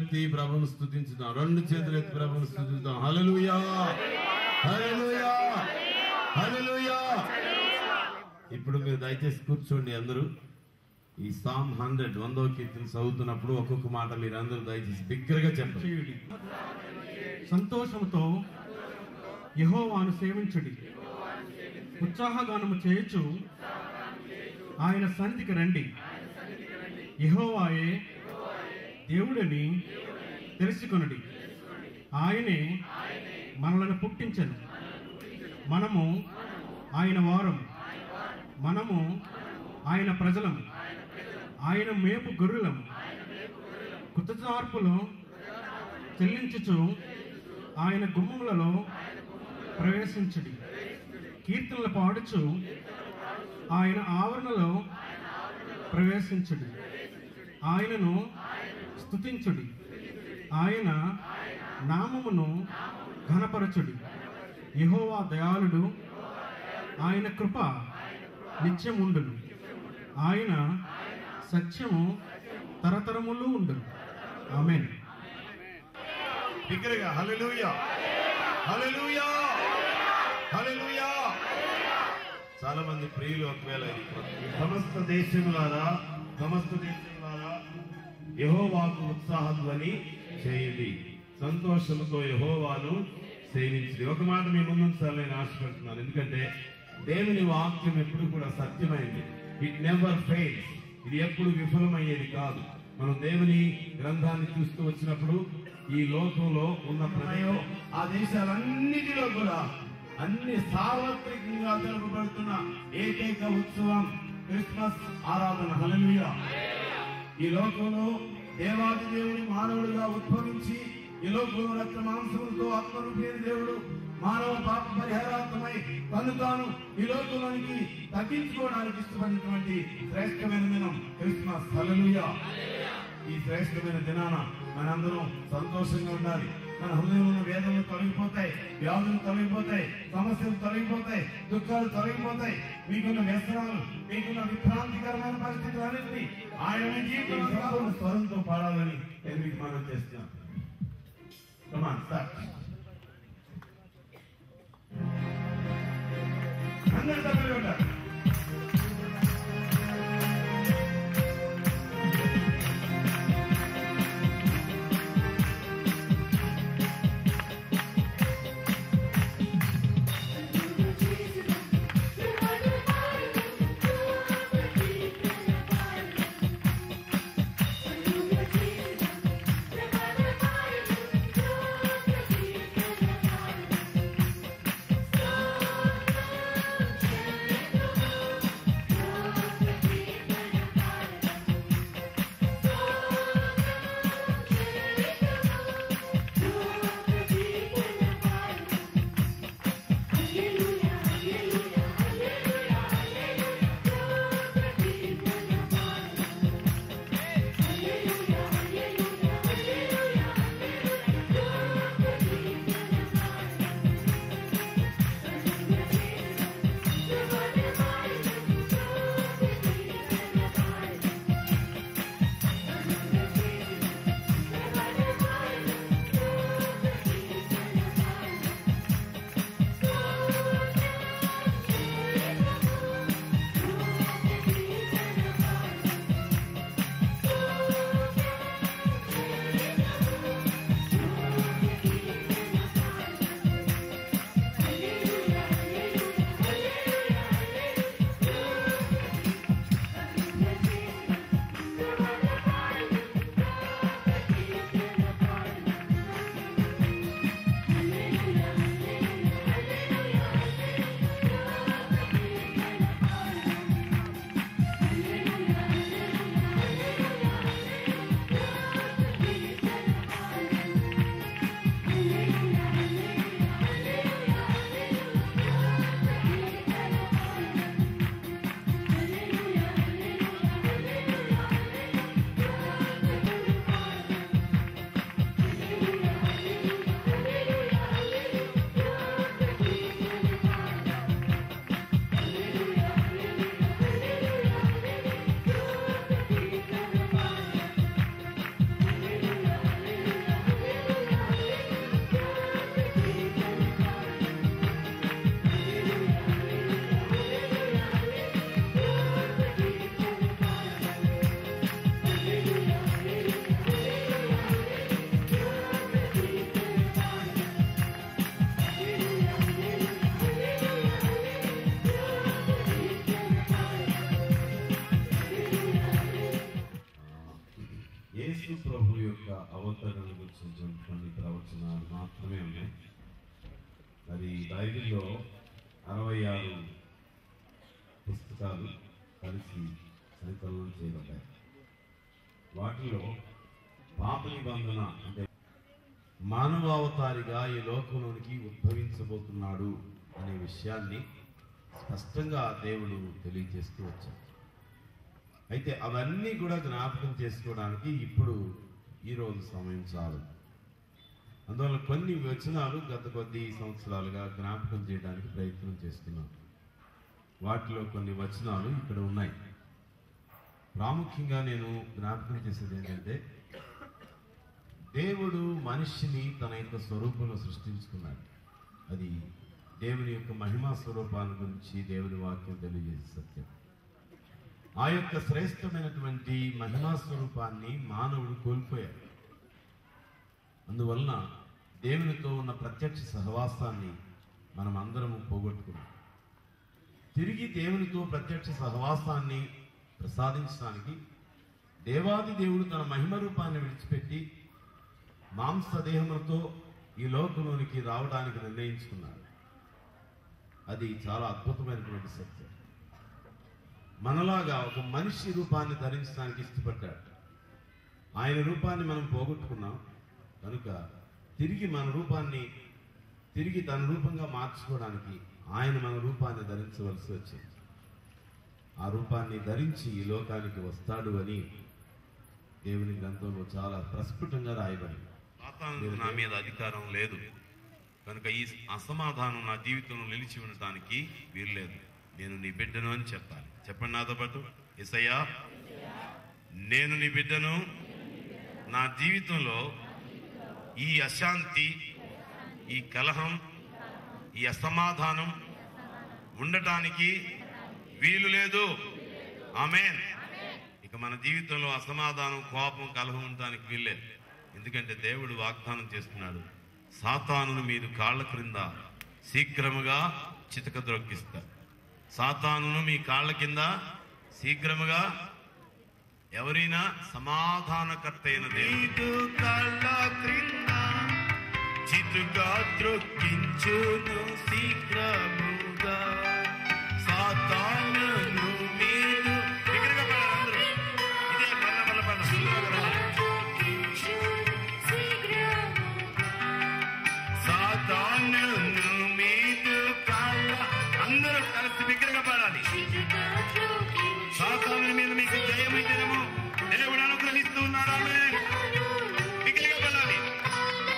ఎత్తి ప్రభువును స్తుతించుదాం. రెండు చేతులు ఎత్తి ప్రభువును స్తుతిద్దాం. హల్లెలూయా, హల్లెలూయా, హల్లెలూయా. ఇప్పుడు మీరు దయచేసి కూర్చోండి. అందరూ ఈ సామ్ 100 100వ కీర్తన చదువుతున్నప్పుడు ఒక్కొక్క మాట మీరు అందరూ దయచేసి బిగ్గరగా చెప్పండి. సంతోషముతో యెహోవాను సేవించుడి, ఉత్సాహగానము చేయుచు ఆయన సన్నిధికి రండి. యెహోవాయే దేవుడని తెలుసుకొనుడి. ఆయనే మనలను పుట్టించెను, మనము ఆయన వారం, మనము ఆయన ప్రజలము, ఆయన మేపు గొర్రెలము. కృతజ్ఞతార్పణలు చెల్లించుచు ఆయన గుమ్మములలో ప్రవేశించుడి. కీర్తనలు పాడుచు ఆయన ఆవరణలో ప్రవేశించుడి. ఆయనను స్తుతించుడి, ఆయన నామమును ఘనపరచుడి. యెహోవా దయాళుడు, ఆయన కృప నిత్యముండును, ఆయన సత్యము తరతరములు ఉండును. ఆమేన్. బిగ్గరగా హల్లెలూయా, హల్లెలూయా, హల్లెలూయా. చాలా మంది ప్రియులు ఒకవేళ సమస్త దేశములారా యెహోవాకు ఉత్సాహధ్వని చేయండి, సంతోషంతో యెహోవాను సేవించండి. ఒక మాట మీ ముందు ఉంచాలని ఆశపడుతున్నాను. ఎందుకంటే దేవుని వాక్యం ఎప్పుడు కూడా సత్యమైంది. It never fails. ఇది ఎప్పుడు విఫలమయ్యేది కాదు. మనం దేవుని గ్రంథాన్ని చూస్తూ వచ్చినప్పుడు ఈ లోకంలో ఉన్న ప్రజలు ఆ దేశాలన్నిటిలో కూడా అన్ని సార్వత్రికంగా జరపబడుతున్న ఏకైక ఉత్సవం క్రిస్మస్ ఆరాధన. హల్లెలూయా. ఈ లోకంలో దేవాది దేవుని మానవుడిగా ఉద్భవించి ఈ లోకంలో రక్త మాంసములతో ఆత్మరూపైన దేవుడు మానవ పాప పరిహారార్థమై తాను ఈ లోకంలోనికి తగ్గించుకోవడానికి ఇష్టపడినటువంటి శ్రేష్టమైన దినం క్రిస్మస్. హల్లెలూయా. ఈ శ్రేష్టమైన దినాన మనందరం సంతోషంగా ఉండాలి. మన హృదయంలో ఉన్న వేదనలు తొలగిపోతాయి, వ్యాధులు తొలగిపోతాయి, సమస్యలు తొలగిపోతాయి, దుఃఖాలు తొలగిపోతాయి. మీకున్న వ్యసనాలు, మీకున్న విభ్రాంతికరమైన పరిస్థితులు అన్నింటినీ ఆయన మీ జీవితంలో స్వరంతో పాడాలని నేను మీకు మనం చేస్తున్నాను. Come on, start. అందరూ తప్పని ఉంటారు. Hallelujah. 66 పుస్తకాలు కలిసి సంకలనం చేయబడ్డాయి. వాటిలో పాప నిబంధన అంటే మానవావతారిగా ఈ లోకంలోనికి ఉద్భవించబోతున్నాడు అనే విషయాన్ని స్పష్టంగా దేవుడు తెలియజేస్తూ వచ్చాడు. అయితే అవన్నీ కూడా జ్ఞాపకం చేసుకోవడానికి ఇప్పుడు ఈరోజు సమయం చాలు. అందువల్ల కొన్ని వచనాలు గత కొద్ది సంవత్సరాలుగా జ్ఞాపకం చేయడానికి ప్రయత్నం చేస్తున్నాం. వాటిలో కొన్ని వచనాలు ఇక్కడ ఉన్నాయి. ప్రాముఖ్యంగా నేను జ్ఞాపకం చేసేది ఏంటంటే, దేవుడు మనిషిని తన యొక్క స్వరూపంలో సృష్టించుకున్నాడు. అది దేవుని యొక్క మహిమా స్వరూపాన్ని గురించి దేవుని వాక్యం తెలియజేసే సత్యం. ఆ యొక్క శ్రేష్టమైనటువంటి మహిమా స్వరూపాన్ని మానవుడు కోల్పోయాడు. అందువలన దేవునితో ఉన్న ప్రత్యక్ష సహవాసాన్ని మనం అందరము పోగొట్టుకున్నాం. తిరిగి దేవునితో ప్రత్యక్ష సహవాసాన్ని ప్రసాదించడానికి దేవాది దేవుడు తన మహిమ రూపాన్ని విడిచిపెట్టి మాంసదేహములతో ఈ లోకంలోనికి రావడానికి నిర్ణయించుకున్నాడు. అది చాలా అద్భుతమైనటువంటి సత్యం. మనలాగా ఒక మనిషి రూపాన్ని ధరించడానికి ఇష్టపడ్డాడు. ఆయన రూపాన్ని మనం పోగొట్టుకున్నాం కనుక తిరిగి మన రూపాన్ని తిరిగి తన రూపంగా మార్చుకోవడానికి ఆయన మన రూపాన్ని ధరించవలసి వచ్చింది. ఆ రూపాన్ని ధరించి ఈ లోకానికి వస్తాడు అని దేవుని గ్రంథంలో చాలా ప్రస్ఫుటంగా రాయబడింది. సాతానుకు నా మీద అధికారం లేదు కనుక ఈ అసమాధానం నా జీవితంలో నిలిచి ఉండటానికి వీల్లేదు. నేను నీ బిడ్డను అని చెప్పాలి. చెప్పండి నాతో పాటు, యేసయ్యా నేను నీ బిడ్డను. నా జీవితంలో ఈ అశాంతి, ఈ కలహం, ఈ అసమాధానం ఉండటానికి వీలు లేదు. ఆమేన్. ఇక మన జీవితంలో అసమాధానం, కోపం, కలహం ఉండటానికి వీల్లేదు. ఎందుకంటే దేవుడు వాగ్దానం చేస్తున్నాడు, సాతానును మీరు కాళ్ళ క్రింద శీఘ్రముగా చితకద్రొక్కిస్తారు. సాతానును మీ కాళ్ళ కింద శీఘ్రముగా ఎవరైనా సమాధానకర్త అయిన దేవుడు కాళ్ళ క్రింద చితుగా ద్రొక్కించును శీఘ్రముగా. సాతానును మీరు దగ్గరగా పడాలి. ఇదే పల్ల సాతానును మీరు కాళ్ళ అందరూ కలిసి దగ్గరగా పడాలి. సాతాను మీద మీకు జయం ఇచ్చినము దేవుడు అనుగ్రహిస్తూ ఉన్నాడు. ఆమేన్. దగ్గరగా పడాలి.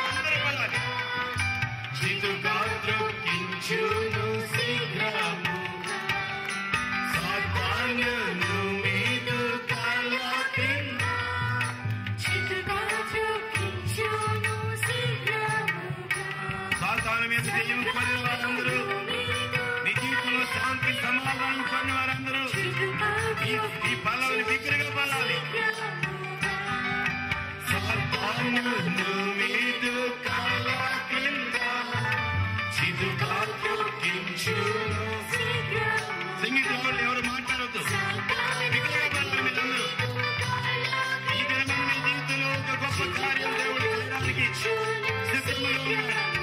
అందరూ పడాలి. చితుగా ద్రొక్కించును శీఘ్రముగా. సాతానును మీరు కాళ్ళ క్రింద సాతాను మీద జయం పొందిన వారందరూ, నీ జీవితంలో శాంతి సమాధానం పొందిన వారందరూ ఈ పల్లవిని బిగ్గరగా పడాలి. సాతానును మీరు కాళ్ళ క్రింద చితుగా ద్రొక్కించును. సంగీతంలో ఎవరు మాట్లాడొద్దు. బిగ్గరగా పడాలి మీరందరూ. ఈ దినమైన మీ జీవితంలో ఒక గొప్ప కార్యం దేవుడు చేయడానికి సిద్ధంగా ఉన్నాడు.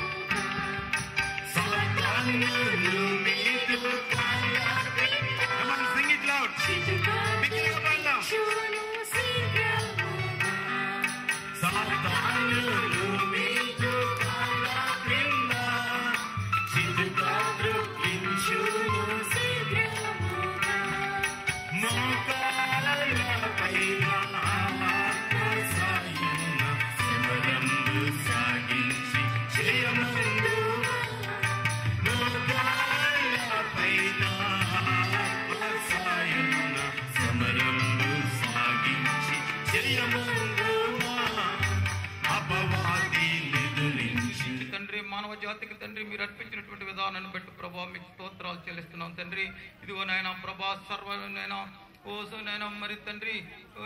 సాతానును మీరు కాళ్ళ క్రింద. Come on, sing it loud. బిగ్గరగా పడదాం. సాతానును మీరు కాళ్ళ క్రింద చితుగా ద్రొక్కించును. మోకాళ్ళపైన సాయున సమరము సాగించి జయముందు. మోకాళ్ళపైన సాయున సమరము సాగించి జయముందు. అపవాది నిదురించి తండ్రి, మానవ జాతికి తండ్రి మీరు అర్పించినటువంటి విధానాన్ని బట్టి ప్రభా మీకు స్తోత్రాలు చెల్లిస్తున్నాం తండ్రి. ఇదిగో నాయన ప్రభా సర్వనైనా ఓసోనైనా మరి తండ్రి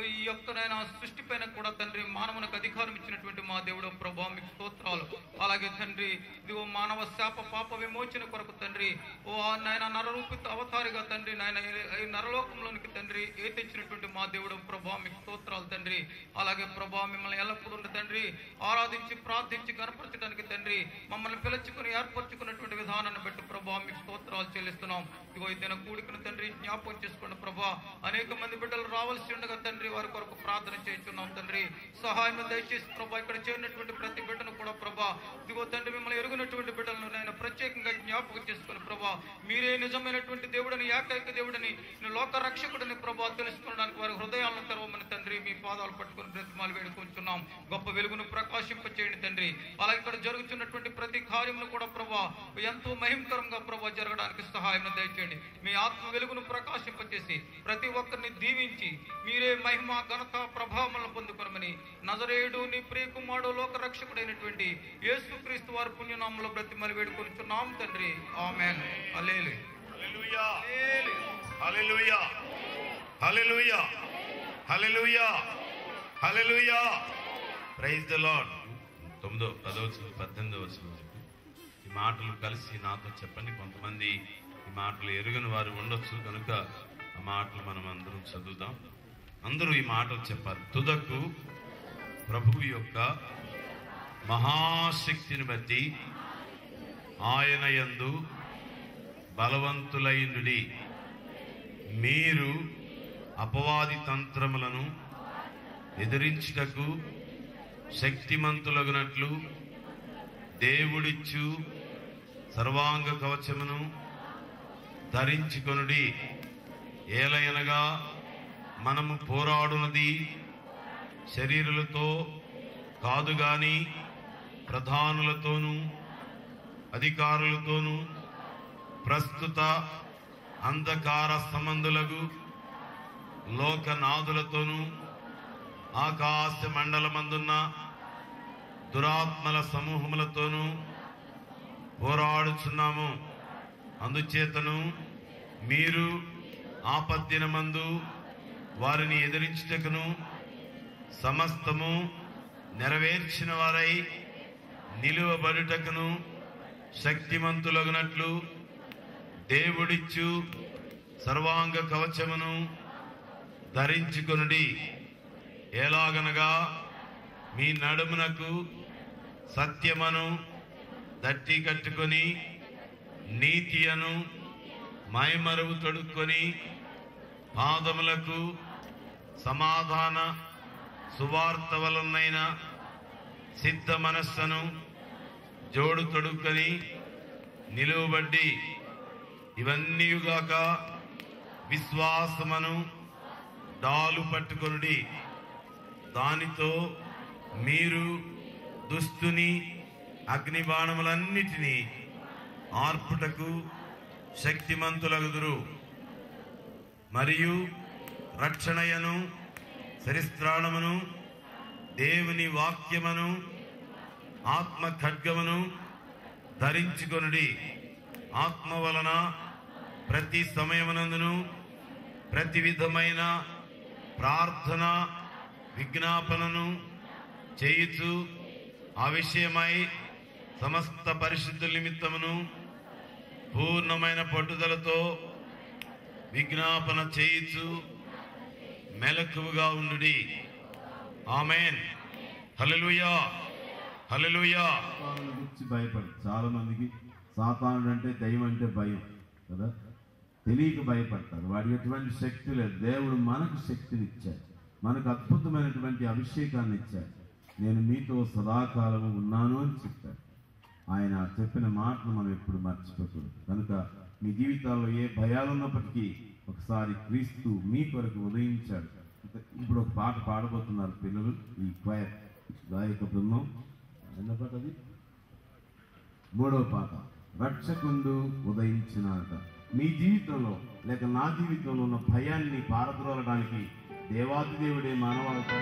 ఈ యొక్క నాయన సృష్టి పైన కూడా తండ్రి మానవునికి అధికారం ఇచ్చినటువంటి మా దేవుడు ప్రభా మీకు స్తోత్రాలు. అలాగే తండ్రి ఇదిగో మానవ శాప పాప విమోచన కొరకు తండ్రి ఓ నాయన నరరూపిత అవతారిగా తండ్రి నాయన ఈ నరలోకంలోనికి తండ్రి ఏ తెచ్చినటువంటి మా దేవుడు ప్రభా మీకు స్తోత్రాలు తండ్రి. అలాగే ప్రభా మిమ్మల్ని ఎల్లప్పుడూ తండ్రి ఆరాధించి ప్రార్థించి గణపరచడానికి తండ్రి మమ్మల్ని పిలుచుకుని ఏర్పరచుకున్నటువంటి విధానాన్ని బట్టి ప్రభా మీకు స్తోత్రాలు చెల్లిస్తున్నాం. ఇదిగో ఈ దిన కూడికను తండ్రి జ్ఞాపకం చేసుకోండి ప్రభా. అనేక మంది బిడ్డలు రావాల్సి ఉండగా తండ్రి వారి కొరకు ప్రార్థన చేస్తున్నాం తండ్రి. సహాయం దయచేసి ప్రభా ఇక్కడ చేరినటువంటి ప్రతి బిడ్డను కూడా ప్రభా ఇదిగో తండ్రి మిమ్మల్ని ఎరుగునటువంటి బిడ్డలను నేను ప్రత్యేకంగా జ్ఞాపకం చేసుకుని ప్రభా మీరే నిజమైనటువంటి దేవుడని ఏకైక దేవుడని లోక రక్షకుడిని ప్రభా తెలుసుకోవడానికి వారి హృదయాలను తెరవమని తండ్రి మీ పాదాలు పట్టుకుని బ్రతిమాలు వేడుకుంటున్నాం. గొప్ప వెలుగును ప్రకాశింపచేయండి తండ్రి. అలా ఇక్కడ జరుగుతున్నటువంటి ప్రతి కార్యమును కూడా ప్రభా ఎంతో మహిమకరంగా ప్రభా జరగడానికి సహాయం దయచేయండి. మీ ఆత్మ వెలుగును ప్రకాశింపచేసి ప్రతి ఒక్కరిని దీవించి మీరే మహిమ ఘనత ప్రభావములను పొందుకొనమని నజరేయుడు నీ ప్రియ కుమారుడు లోక రక్షకుడైనటువంటి యేసుక్రీస్తు వారి పుణ్యనామంలో బ్రతిమాలు వేడుకొనుచున్నాం తండ్రి. ఆమేన్. హల్లెలూయా హల్లెలూయా హల్లెలూయా హల్లెలూయా హల్లెలూయా. Praise the lord. 9వ 10వ 18వ వచనం ఈ మాటలు కలిసి నాతో చెప్పండి. కొంతమంది ఈ మాటలు ఎరుగని వారు ఉండొచ్చు కనుక ఆ మాటలు మనం అందరం చదువుదాం. అందరూ ఈ మాటలు చెప్పారు. తుదకు ప్రభువు యొక్క మహాశక్తిని బట్టి ఆయన యందు బలవంతులైనుడి. మీరు అపవాది తంత్రములను ఎదిరించుటకు శక్తిమంతులగునట్లు దేవుడిచ్చు సర్వాంగ కవచమును ధరించుకొనుడి. ఏలయనగా మనము పోరాడునది శరీరులతో కాదు గాని ప్రధానులతోనూ అధికారులతోనూ ప్రస్తుత అంధకార సంబంధులకు లోకనాథులతోనూ ఆకాశ మండలమందున్న దురాత్మల సమూహములతోనూ పోరాడుచున్నాము. అందుచేతను మీరు ఆపద్దినమందు వారిని ఎదిరించుటకును సమస్తము నెరవేర్చిన వారై నిలువబడుటకును శక్తిమంతులగునట్లు దేవుడిచ్చు సర్వాంగ కవచమును ధరించుకొనుడి. ఎలాగనగా మీ నడుమునకు సత్యమును దట్టి కట్టుకొని నీతియను మైమరువు తొడుక్కొని పాదములకు సమాధాన సువార్త వలనైన సిద్ధ మనస్సును జోడు తొడుక్కొని నిలువబడ్డి ఇవన్నీయుగాక విశ్వాసమును డాలు పట్టుకొనుడి. దానితో మీరు దుష్టుని అగ్నిబాణములన్నిటినీ ఆర్పుటకు శక్తిమంతులగుదురు. మరియు రక్షణయను శరిస్త్రాణమును దేవుని వాక్యమును ఆత్మ ఖడ్గమును ధరించుకొనుడి. ఆత్మ వలన ప్రతి సమయమునందును ప్రతి విధమైన ప్రార్థన విజ్ఞాపనను చేయుచు ఆ విషయమై సమస్త పరిశుద్ధుల నిమిత్తమును పూర్ణమైన పట్టుదలతో విజ్ఞాపన చేయుచు మెలకువగా ఉండుడి. ఆమేన్. హల్లెలూయా హల్లెలూయా. గురించి భయపడు. చాలా మందికి సాతానుడు అంటే దయ్యం అంటే భయం కదా, తెలియక భయపడతారు. వాడికి ఎటువంటి శక్తి లేదు. దేవుడు మనకు శక్తిని ఇచ్చాడు, మనకు అద్భుతమైనటువంటి అభిషేకాన్ని ఇచ్చాడు. నేను మీతో సదాకాలము ఉన్నాను అని చెప్పాడు. ఆయన చెప్పిన మాటను మనం ఎప్పుడు మర్చిపోకూడదు. కనుక మీ జీవితాల్లో ఏ భయాలు ఉన్నప్పటికీ ఒకసారి క్రీస్తు మీ కొరకు ఉదయించాడు. ఇప్పుడు ఒక పాట పాడబోతున్నారు పిల్లలు, ఈ క్వైర్ గాయక బృందం. ఎన్న పాట అది? 3వ పాట. రక్షకుండు ఉదయించినాక. మీ జీవితంలో లేక నా జీవితంలో ఉన్న భయాన్ని పారద్రోలడానికి దేవాది దేవుడే మానవాళితో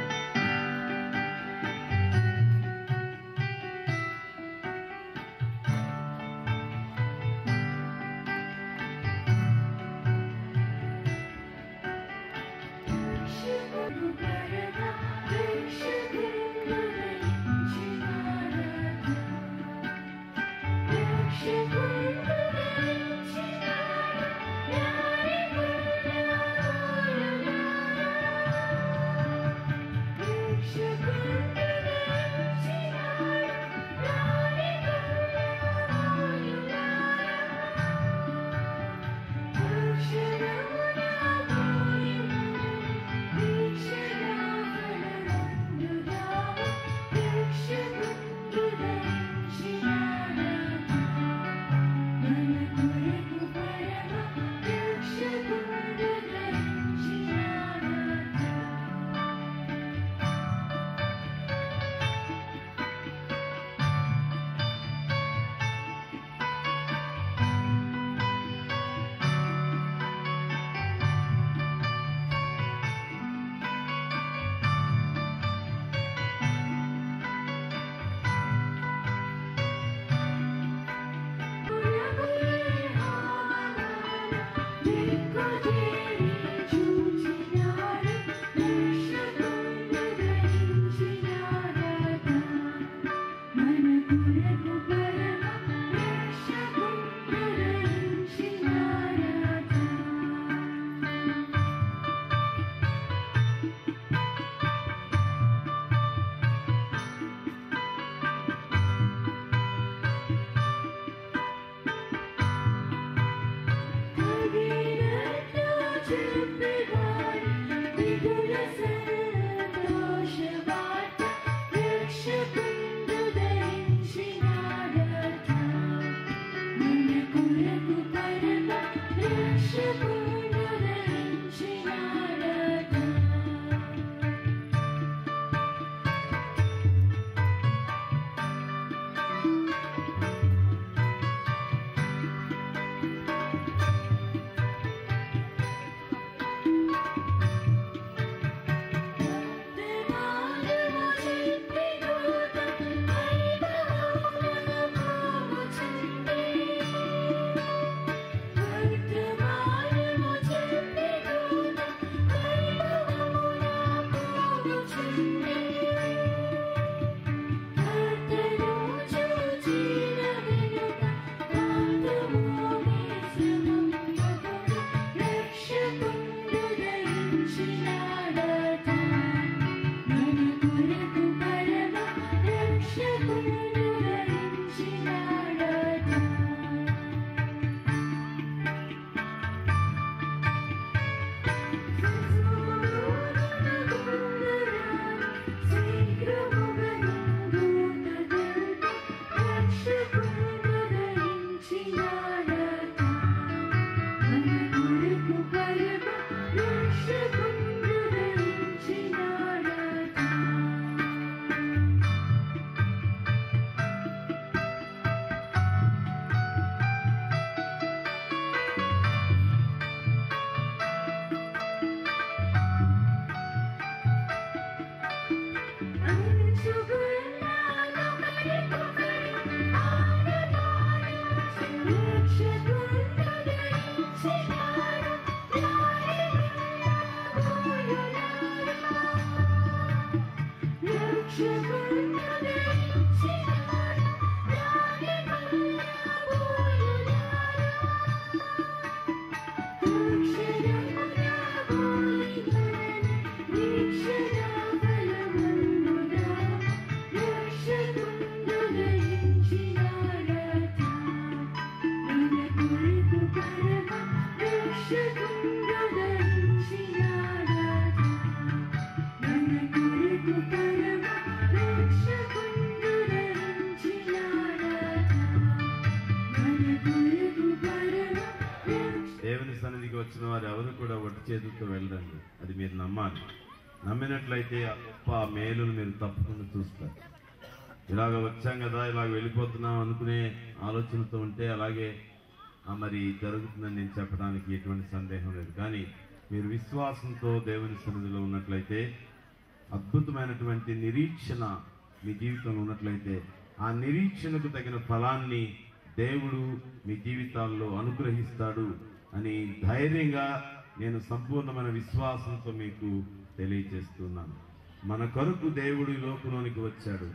వచ్చిన వారు ఎవరు కూడా ఒట్టి చేతులతో వెళ్ళండి. అది మీరు నమ్మాలి. నమ్మినట్లయితే ఆ గొప్ప మేలును మీరు తప్పకుండా చూస్తారు. ఇలాగ వచ్చాం కదా, ఇలాగ వెళ్ళిపోతున్నాం అనుకునే ఆలోచనతో ఉంటే అలాగే మరి జరుగుతుందని నేను చెప్పడానికి ఎటువంటి సందేహం లేదు. కానీ మీరు విశ్వాసంతో దేవుని సన్నిధిలో ఉన్నట్లయితే, అద్భుతమైనటువంటి నిరీక్షణ మీ జీవితంలో ఉన్నట్లయితే, ఆ నిరీక్షణకు తగిన ఫలాన్ని దేవుడు మీ జీవితాల్లో అనుగ్రహిస్తాడు అని ధైర్యంగా నేను సంపూర్ణమైన విశ్వాసంతో మీకు తెలియజేస్తున్నాను. మన కొరకు దేవుడు ఈ లోకంలోనికి వచ్చాడు.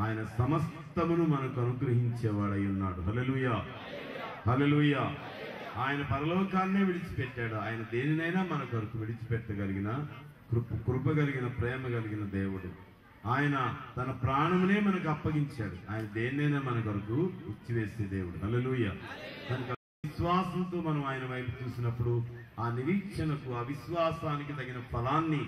ఆయన సమస్తమును మనకు అనుగ్రహించేవాడై ఉన్నాడు. హల్లెలూయా, హల్లెలూయా. ఆయన పరలోకాన్నే విడిచిపెట్టాడు. ఆయన దేనినైనా మన కొరకు విడిచిపెట్టగలిగిన కృప కలిగిన ప్రేమ కలిగిన దేవుడు. ఆయన తన ప్రాణమునే మనకు అప్పగించాడు. ఆయన దేన్నైనా మన కొరకు ఇచ్చివేసే దేవుడు. హల్లెలూయా. కనుక విశ్వాసంతో మనం ఆయన వైపు చూసినప్పుడు ఆ నిరీక్షణకు, ఆ విశ్వాసానికి తగిన ఫలాన్ని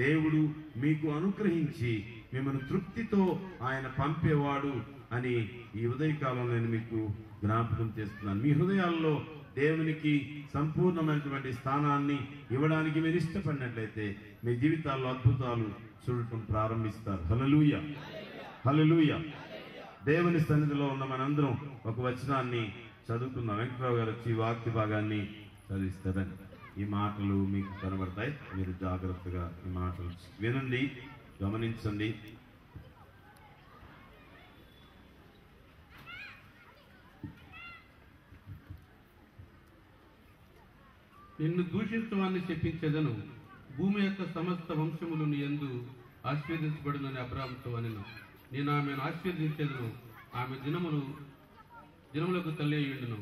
దేవుడు మీకు అనుగ్రహించి మిమ్మల్ని తృప్తితో ఆయన పంపేవాడు అని ఈ ఉదయకాలంలో నేను మీకు జ్ఞాపకం చేస్తున్నాను. మీ హృదయాల్లో దేవునికి సంపూర్ణమైనటువంటి స్థానాన్ని ఇవ్వడానికి మీరు ఇష్టపడినట్లయితే మీ జీవితాల్లో అద్భుతాలు చూడటం ప్రారంభిస్తారు. హల్లెలూయా, హల్లెలూయా. దేవుని సన్నిధిలో ఉన్న మనందరం ఒక వచనాన్ని చదువుకుందాం. వెంకటరావు గారు వచ్చి వాక్య భాగాన్ని చదివిస్తారని. ఈ మాటలు మీకు కనబడతాయి. మీరు జాగ్రత్తగా ఈ మాటలు వినండి, గమనించండి. నిన్ను దూషించవాన్ని చెప్పించేదను, భూమి యొక్క సమస్త వంశములు నీ యందు ఆశీర్వదించబడునని అబ్రాహాముతో అనెను. నేను ఆమెను ఆశీర్వదించేదను, ఆమె దినములకు తల్లి అయ్యుండును,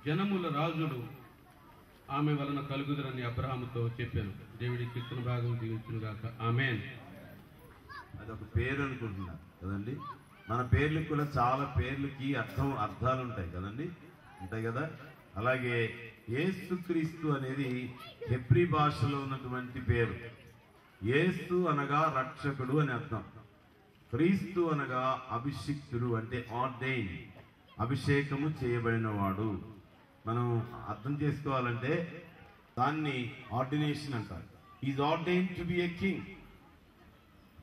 జనముల రాజులు ఆమె వలన కలుగుదరని అబ్రాహాముతో చెప్పాను. దేవుడి కీర్తన భాగం దీవించును గాక. ఆమేన్. అదొక పేరు అనుకుంటున్నారు కదండి. మన పేర్లకు కూడా చాలా పేర్లకి అర్థాలు ఉంటాయి కదండి, ఉంటాయి కదా. అలాగే యేసుక్రీస్తు అనేది హెబ్రీ భాషలో ఉన్నటువంటి పేరు. యేసు అనగా రక్షకుడు అని అర్థం. క్రీస్తు అనగా అభిషిక్తుడు, అంటే ఆర్డైన్, అభిషేకము చేయబడినవాడు. మనం అర్థం చేసుకోవాలంటే దాన్ని ఆర్డినేషన్ అంటారు. Is ordain to be a king.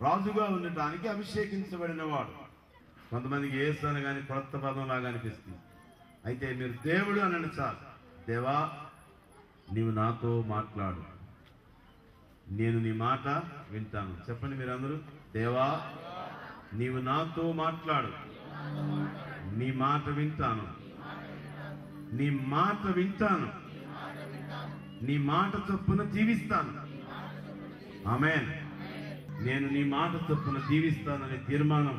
రాజుగా ఉండటానికి అభిషేకించబడినవాడు. కొంతమందికి యేసు అనగానే కొత్త పదం లాగా అనిపిస్తుంది. అయితే మీరు దేవుడు అనండి చాలు. దేవా, నీవు నాతో మాట్లాడు, నేను నీ మాట వింటాను. చెప్పండి మీరందరూ, దేవా నీవు నాతో మాట్లాడు, నీ మాట వింటాను, నీ మాట వింటాను, నీ మాట చొప్పున జీవిస్తాను. ఆమేన్. నేను నీ మాట చొప్పున జీవిస్తాననే తీర్మానం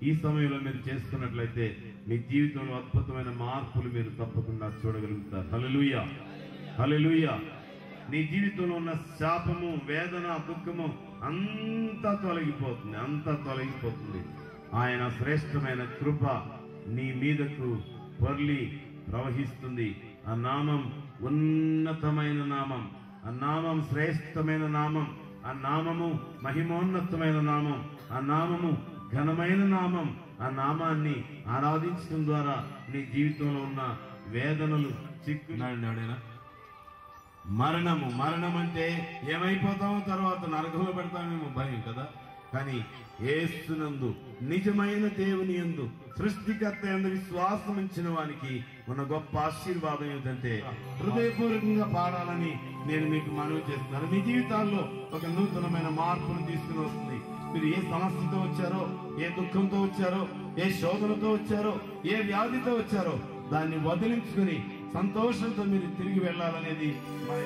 ఈ సమయంలో మీరు చేసుకున్నట్లయితే మీ జీవితంలో అద్భుతమైన మార్పులు మీరు తప్పకుండా చూడగలుగుతారు. హల్లెలూయా, హల్లెలూయా. నీ జీవితంలో ఉన్న శాపము, వేదన, దుఃఖము అంతా తొలగిపోతుంది, అంతా తొలగిపోతుంది. ఆయన శ్రేష్టమైన కృప నీ మీదకు పొర్లి ప్రవహిస్తుంది. ఆ నామం ఉన్నతమైన నామం, ఆ నామం శ్రేష్టమైన నామం, ఆ నామము మహిమోన్నతమైన నామం, ఆ నామము ఘనమైన నామం. ఆ నామాన్ని ఆరాధించడం ద్వారా నీ జీవితంలో ఉన్న వేదనలు, చిక్కునాడేనా మరణం అంటే ఏమైపోతామో, తర్వాత నరకంలో పెడతామేమో భయం కదా. కానీ యేసునందు, నిజమైన దేవుని యందు, సృష్టికర్త యందు విశ్వాసం ఉంచిన వానికి ఉన్న గొప్ప ఆశీర్వాదం ఏంటంటే హృదయపూర్వకంగా పాడాలని నేను మీకు మనవి చేస్తున్నాను. మీ జీవితాల్లో ఒక నూతనమైన మార్పును తీసుకుని వస్తుంది. మీరు ఏ సమస్యతో వచ్చారో, ఏ దుఃఖంతో వచ్చారో, ఏ శోధనతో వచ్చారో, ఏ వ్యాధితో వచ్చారో దాన్ని వదిలించుకుని సంతోషంతో మీరు తిరిగి వెళ్ళాలనేది మా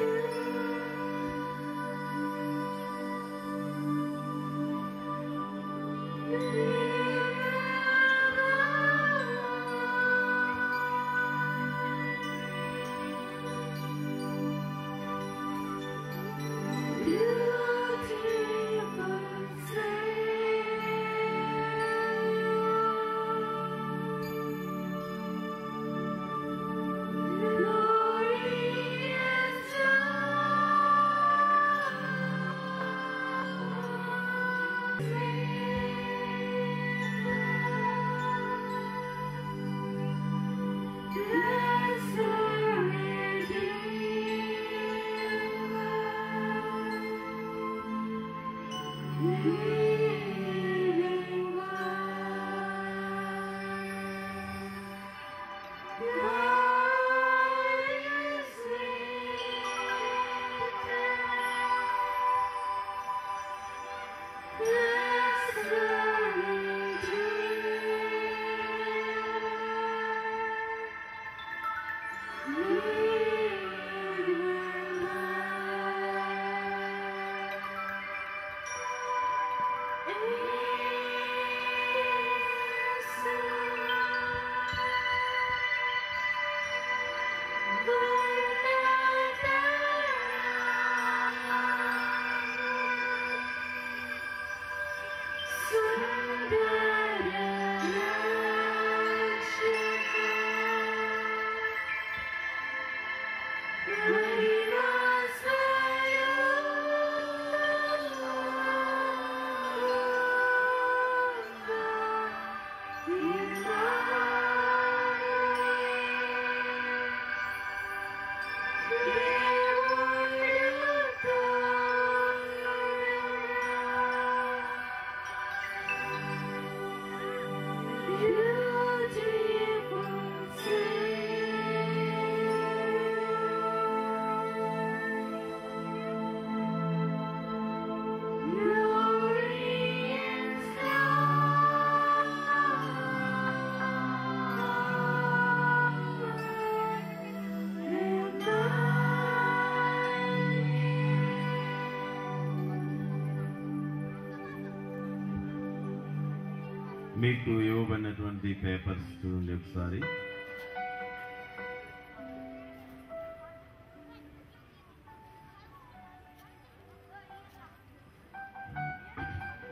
మీకు ఇవ్వబడినటువంటి పేపర్స్ చూడండి ఒకసారి.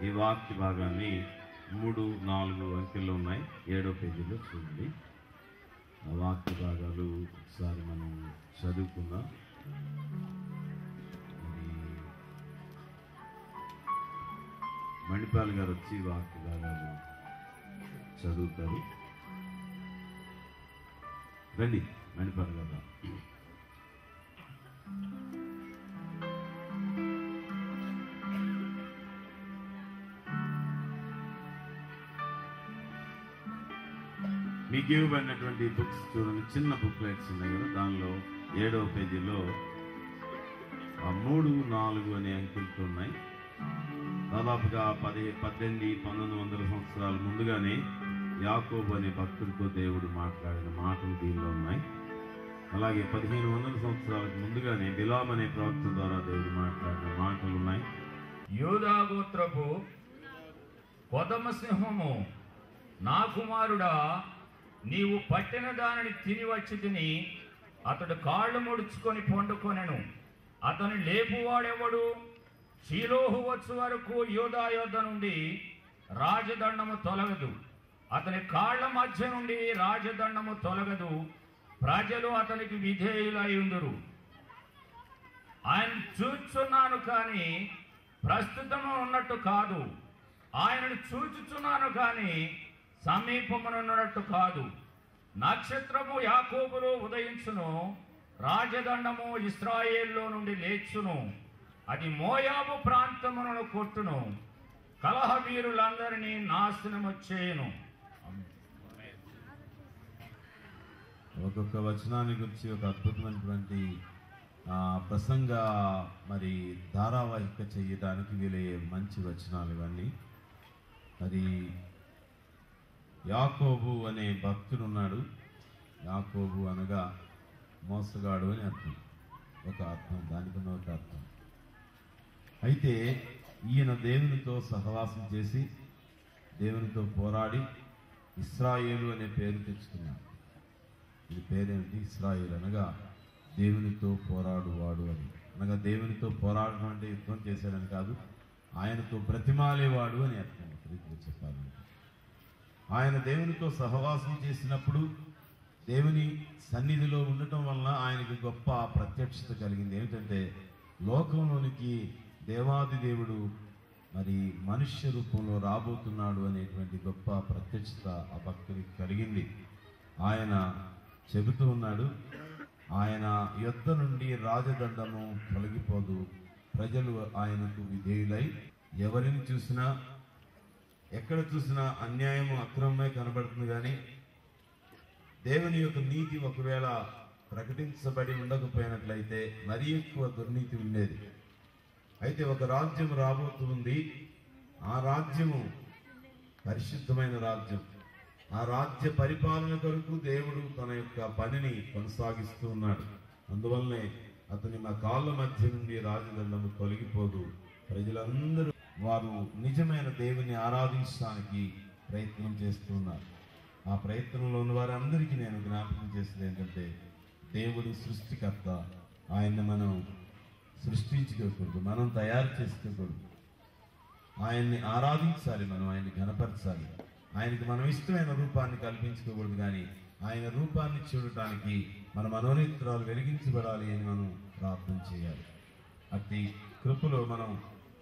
ఈ వాక్య భాగాన్ని 3, 4 అంకెల్లో ఉన్నాయి. 7వ పేజీలో చూడండి. ఆ వాక్య భాగాలు ఒకసారి మనం చదువుకుందాం. మణిపాల్ గారు వచ్చి వాక్య భాగాలు చదువుతారు. రండి మణిపాల్ గారు. మీకు ఇవ్వబడినటువంటి బుక్స్ చూడండి, చిన్న బుక్లెట్స్ ఉన్నాయి కదా, దానిలో 7వ పేజీలో 3, 4 అనే అంకెలతో ఉన్నాయి. దాదాపుగా 1900 సంవత్సరాల ముందుగానే యాకోబు అనే భక్తుడితో దేవుడు మాట్లాడిన మాటలు దీనిలో ఉన్నాయి. అలాగే 1500 సంవత్సరాలకు ముందుగానే బిలాం అనే ప్రవక్త ద్వారా దేవుడు మాట్లాడిన మాటలు ఉన్నాయి. యూదా గోత్రపు కొదమ సింహము, నా కుమారుడా, నీవు పట్టిన దానిని తిని వచ్చి తిని అతడు కాళ్ళు ముడుచుకొని పండుకొనెను. అతని లేపువాడెవడు? షీలోహు వచ్చు వరకు యూదా యొద్ద నుండి రాజదండము తొలగదు, అతని కాళ్ల మధ్య నుండి రాజదండము తొలగదు. ప్రజలు అతనికి విధేయులై ఉందురు. ఆయన చూచుచున్నాను కానీ ప్రస్తుతము ఉన్నట్టు కాదు, ఆయనను చూచుచున్నాను కానీ సమీపమునున్నట్టు కాదు. నక్షత్రము యాకోబులో ఉదయించును, రాజదండము ఇశ్రాయేల్లో నుండి లేచును. అది మోయాబు ప్రాంతమును కొట్టును, కలహ వీరులందరినీ నాశనము చేయును. ఒక్కొక్క వచనాన్ని గురించి ఒక అద్భుతమైనటువంటి ప్రసంగ మరి ధారావాహిక చేయడానికి వీలయ్యే మంచి వచనాలు ఇవన్నీ. మరి యాకోబు అనే భక్తుడు ఉన్నాడు. యాకోబు అనగా మోసగాడు అని అర్థం, ఒక అర్థం, దానికన్నా ఒక అర్థం. అయితే ఈయన దేవునితో సహవాసం చేసి దేవునితో పోరాడి ఇశ్రాయేలు అనే పేరు తెచ్చుకున్నాడు. ఈ పేరేంటి? ఇశ్రాయేలు అనగా దేవునితో పోరాడువాడు అని. అనగా దేవునితో పోరాడడం అంటే యుద్ధం చేశాడని కాదు, ఆయనతో బ్రతిమాలేవాడు అని అర్థం. రీతిలో చెప్పాలంటే ఆయన దేవునితో సహవాసం చేసినప్పుడు దేవుని సన్నిధిలో ఉండటం వలన ఆయనకి గొప్ప ప్రత్యక్షత కలిగింది. ఏమిటంటే లోకంలోనికి దేవాది దేవుడు మరి మనుష్య రూపంలో రాబోతున్నాడు అనేటువంటి గొప్ప ప్రత్యక్షత ఆ భక్తునికి కలిగింది. ఆయన చెబుతూ ఉన్నాడు, ఆయన యుద్ధ నుండి రాజదండము తొలగిపోదు, ప్రజలు ఆయనకు విధేయులై. ఎవరిని చూసినా ఎక్కడ చూసినా అన్యాయము అక్రమమే కనబడుతుంది, కానీ దేవుని యొక్క నీతి ఒకవేళ ప్రకటించబడి ఉండకపోయినట్లయితే మరీ ఎక్కువ దుర్నీతి ఉండేది. అయితే ఒక రాజ్యం రాబోతుంది. ఆ రాజ్యము పరిశుద్ధమైన రాజ్యం. ఆ రాజ్య పరిపాలన కొరకు దేవుడు తన యొక్క పనిని కొనసాగిస్తూ ఉన్నాడు. అందువల్లనే అతని మా కాళ్ళ మధ్య నుండి రాజదండము తొలగిపోదు. ప్రజలందరూ వారు నిజమైన దేవుని ఆరాధించడానికి ప్రయత్నం చేస్తున్నారు. ఆ ప్రయత్నంలో ఉన్న వారందరికీ నేను జ్ఞాపకం చేసేది ఏంటంటే, దేవుడు సృష్టికర్త. ఆయన్ని మనం సృష్టించుకోకూడదు, మనం తయారు చేసుకోకూడదు. ఆయన్ని ఆరాధించాలి, మనం ఆయన్ని ఘనపరచాలి. ఆయనకి మనం ఇష్టమైన రూపాన్ని కల్పించుకోకూడదు, కానీ ఆయన రూపాన్ని చూడటానికి మన మనోనేత్రాలు వెలిగించబడాలి అని మనం ప్రార్థన చేయాలి. అట్టి కృపలో మనం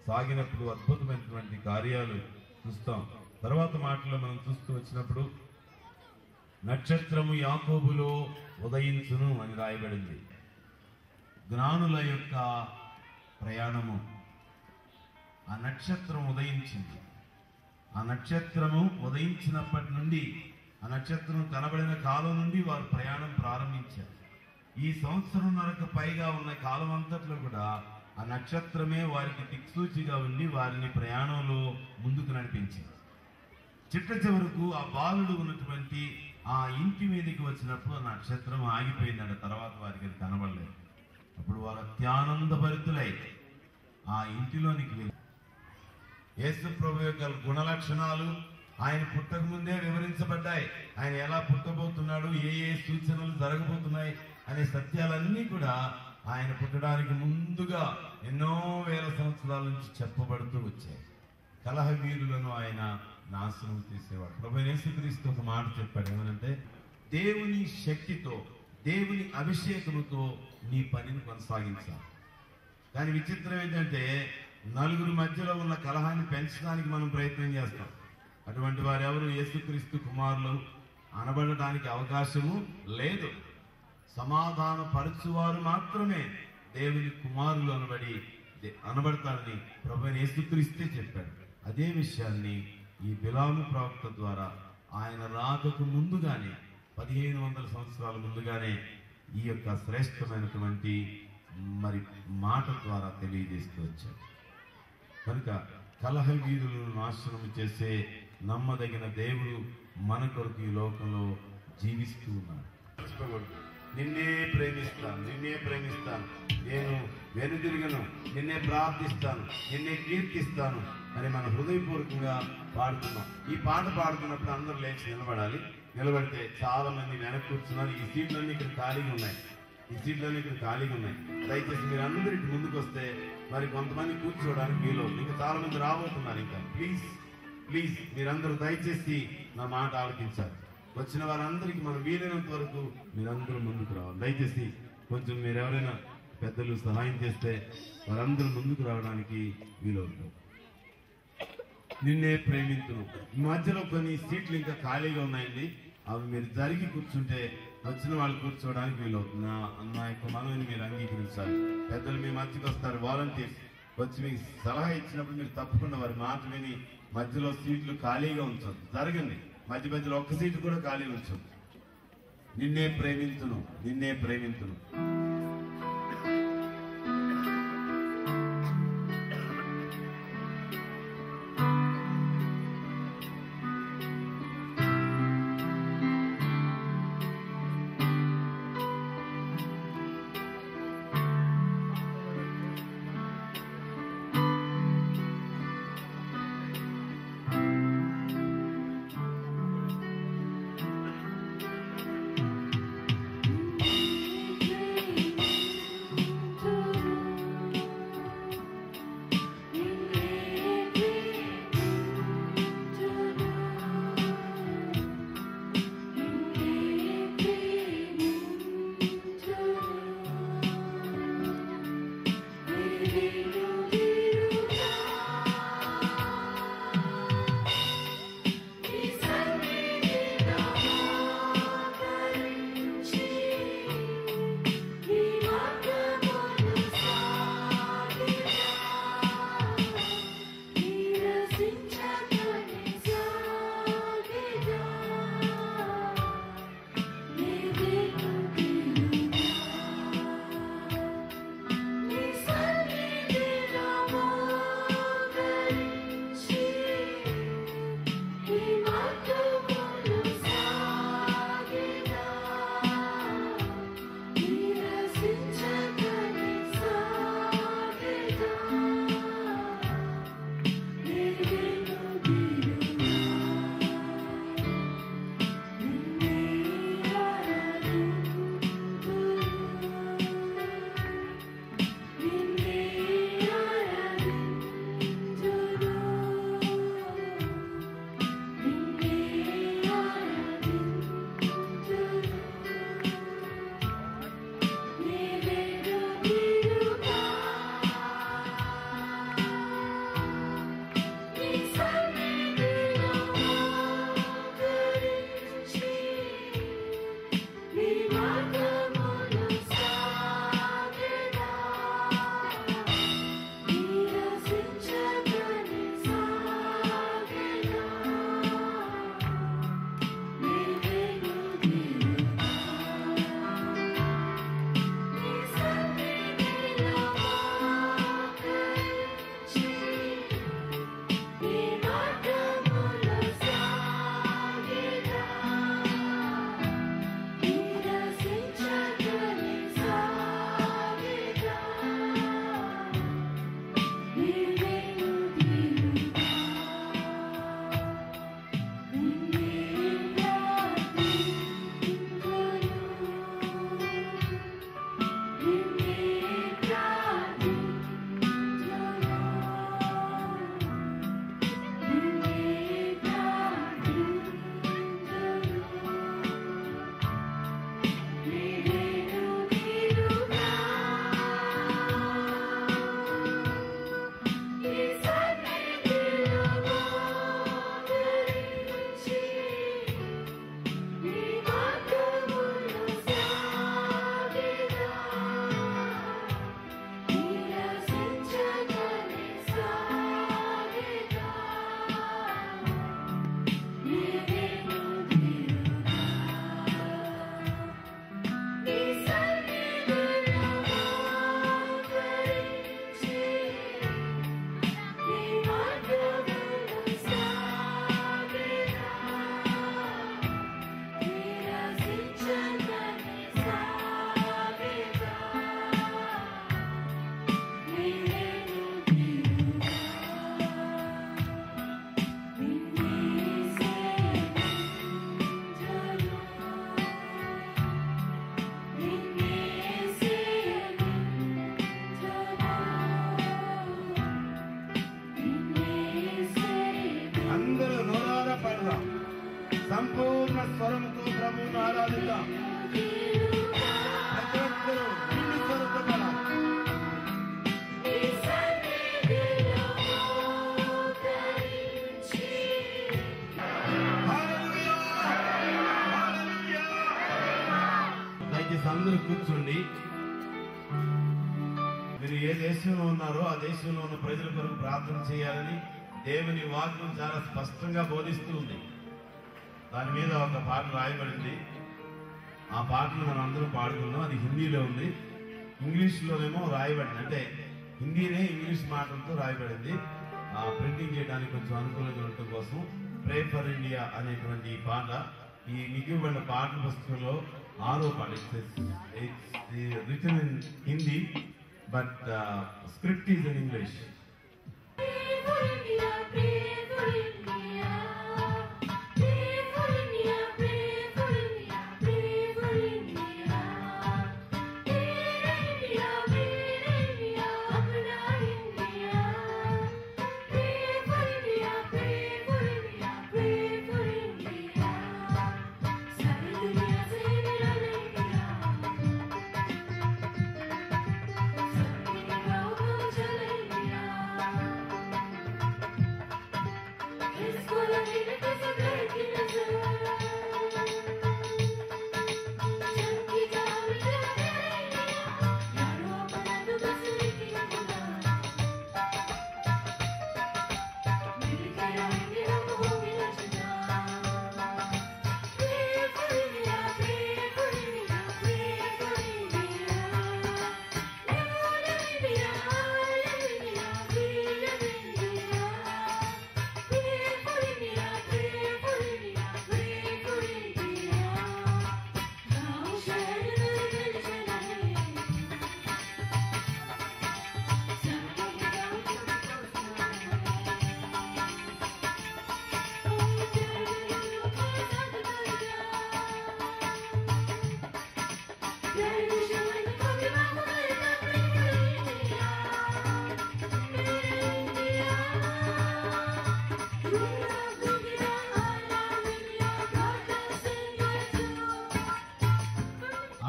సాగినప్పుడు అద్భుతమైనటువంటి కార్యాలు చూస్తాం. తర్వాత మాటలో మనం చూస్తూ వచ్చినప్పుడు నక్షత్రము యాకోబులో ఉదయించును అని రాయబడింది. జ్ఞానుల యొక్క ప్రయాణము. ఆ నక్షత్రం ఉదయించింది. ఆ నక్షత్రము ఉదయించినప్పటి నుండి, ఆ నక్షత్రం కనబడిన కాలం నుండి వారు ప్రయాణం ప్రారంభించారు. ఈ సంవత్సరంన్నరకు పైగా ఉన్న కాలం అంతట్లో కూడా ఆ నక్షత్రమే వారికి దిక్సూచిగా ఉండి వారిని ప్రయాణంలో ముందుకు నడిపించింది. చిట్ట చివరకు ఆ బాలుడు ఉన్నటువంటి ఆ ఇంటి మీదకి వచ్చినప్పుడు ఆ నక్షత్రం ఆగిపోయిందంట. తర్వాత వారికి అది కనబడలేదు. అప్పుడు వారు అత్యానందభరితులై ఆ ఇంటిలోనికి వెళ్ళి యేసు ప్రభు యొక్క గుణ లక్షణాలు, ఆయన పుట్టక ముందే వివరించబడ్డాయి. ఆయన ఎలా పుట్టబోతున్నాడు, ఏ ఏ సూచనలు జరగబోతున్నాయి అనే సత్యాలన్నీ కూడా ఆయన పుట్టడానికి ముందుగా ఎన్నో వేల సంవత్సరాల నుంచి చెప్పబడుతూ వచ్చాయి. కలహ వీరులను ఆయన నాశనం చేసేవాడు. ప్రభువైన యేసుక్రీస్తు ఒక మాట చెప్పాడు, ఏమనంటే దేవుని శక్తితో, దేవుని అభిషేకముతో నీ పనిని కొనసాగించాలి. కానీ విచిత్రం ఏంటంటే నలుగురు మధ్యలో ఉన్న కలహాన్ని పెంచడానికి మనం ప్రయత్నం చేస్తాం. అటువంటి వారెవరు యేసుక్రీస్తు కుమారులు అనబడడానికి అవకాశము లేదు. సమాధాన పరచువారు మాత్రమే దేవుని కుమారులు అనబడతారని ప్రభువైన యేసుక్రీస్తే చెప్పాడు. అదే విషయాన్ని ఈ బిలాము ప్రవక్త ద్వారా ఆయన రాకకు ముందుగానే 1500 సంవత్సరాల ముందుగానే ఈ యొక్క శ్రేష్టమైనటువంటి మరి మాట ద్వారా తెలియజేస్తూ వచ్చాడు. కనుక కలహ వీరులను నాశనం చేసే నమ్మదగిన దేవుడు మన కొరకు ఈ లోకంలో జీవిస్తూ ఉన్నాడు. నిన్నే ప్రేమిస్తాను, నిన్నే ప్రేమిస్తాను, నేను వెనుదిరిగను, నిన్నే ప్రార్థిస్తాను, నిన్నే కీర్తిస్తాను అని మనం హృదయపూర్వకంగా పాడుతున్నాం. ఈ పాట పాడుతున్నప్పుడు అందరూ లేచి నిలబడాలి. నిలబడితే చాలా మంది వెనక్కి కూర్చున్నారు. ఈ సీట్లన్నీ ఇక్కడ ఖాళీగా ఉన్నాయి, ఈ సీట్లన్నీ ఇక్కడ ఖాళీగా ఉన్నాయి. దయచేసి మీరు అందరూ ఇటు ముందుకు వస్తే మరి కొంతమంది కూర్చోవడానికి వీలవుతుంది. ఇంకా చాలా మంది రాబోతున్నారు. ఇంకా ప్లీజ్ ప్లీజ్ మీరందరూ దయచేసి నా మాట ఆలకించాలి. వచ్చిన వారందరికీ మనం వీలైనంత వరకు మీరందరూ ముందుకు రావాలి. దయచేసి కొంచెం మీరు ఎవరైనా పెద్దలు సహాయం చేస్తే వారందరూ ముందుకు రావడానికి వీలవుతుంది. నిన్నే ప్రేమించును. ఈ మధ్యలో కొన్ని సీట్లు ఇంకా ఖాళీగా ఉన్నాయండి, అవి మీరు జరిగి కూర్చుంటే వచ్చిన వాళ్ళు కూర్చోవడానికి వీలవుతుంది. నా యొక్క మనవిని మీరు అంగీకరించాలి. పెద్దలు మీ మధ్యకి వస్తారు, వాలంటీర్స్ వచ్చి మీకు సలహా ఇచ్చినప్పుడు మీరు తప్పకుండా వారి మాట విని మధ్యలో సీట్లు ఖాళీగా ఉంచండి. జరగండి, మధ్య మధ్యలో ఒక్క సీటు కూడా ఖాళీ ఉంచండి. నిన్నే ప్రేమించును, నిన్నే ప్రేమించును. అందరూ కూర్చోండి. మీరు ఏ దేశంలో ఉన్నారో ఆ దేశంలో ఉన్న ప్రజల కొరకు ప్రార్థన చేయాలని దేవుని వాక్యం చాలా స్పష్టంగా బోధిస్తూ ఉంది. దాని మీద ఒక పాట రాయబడింది. ఆ పాటను మనం అందరం పాడుకున్నాం. అది హిందీలో ఉంది, ఇంగ్లీష్లోనేమో రాయబడింది. అంటే హిందీనే ఇంగ్లీష్ మాటలతో రాయబడింది. ప్రింటింగ్ చేయడానికి కొంచెం అనుకూలంగా ఉండటం కోసం ప్రే ఫర్ ఇండియా అనేటువంటి ఈ పాట ఈ మిగిలిన పాటల పుస్తకంలో 6వ పాట. It's written in Hindi but script is in English.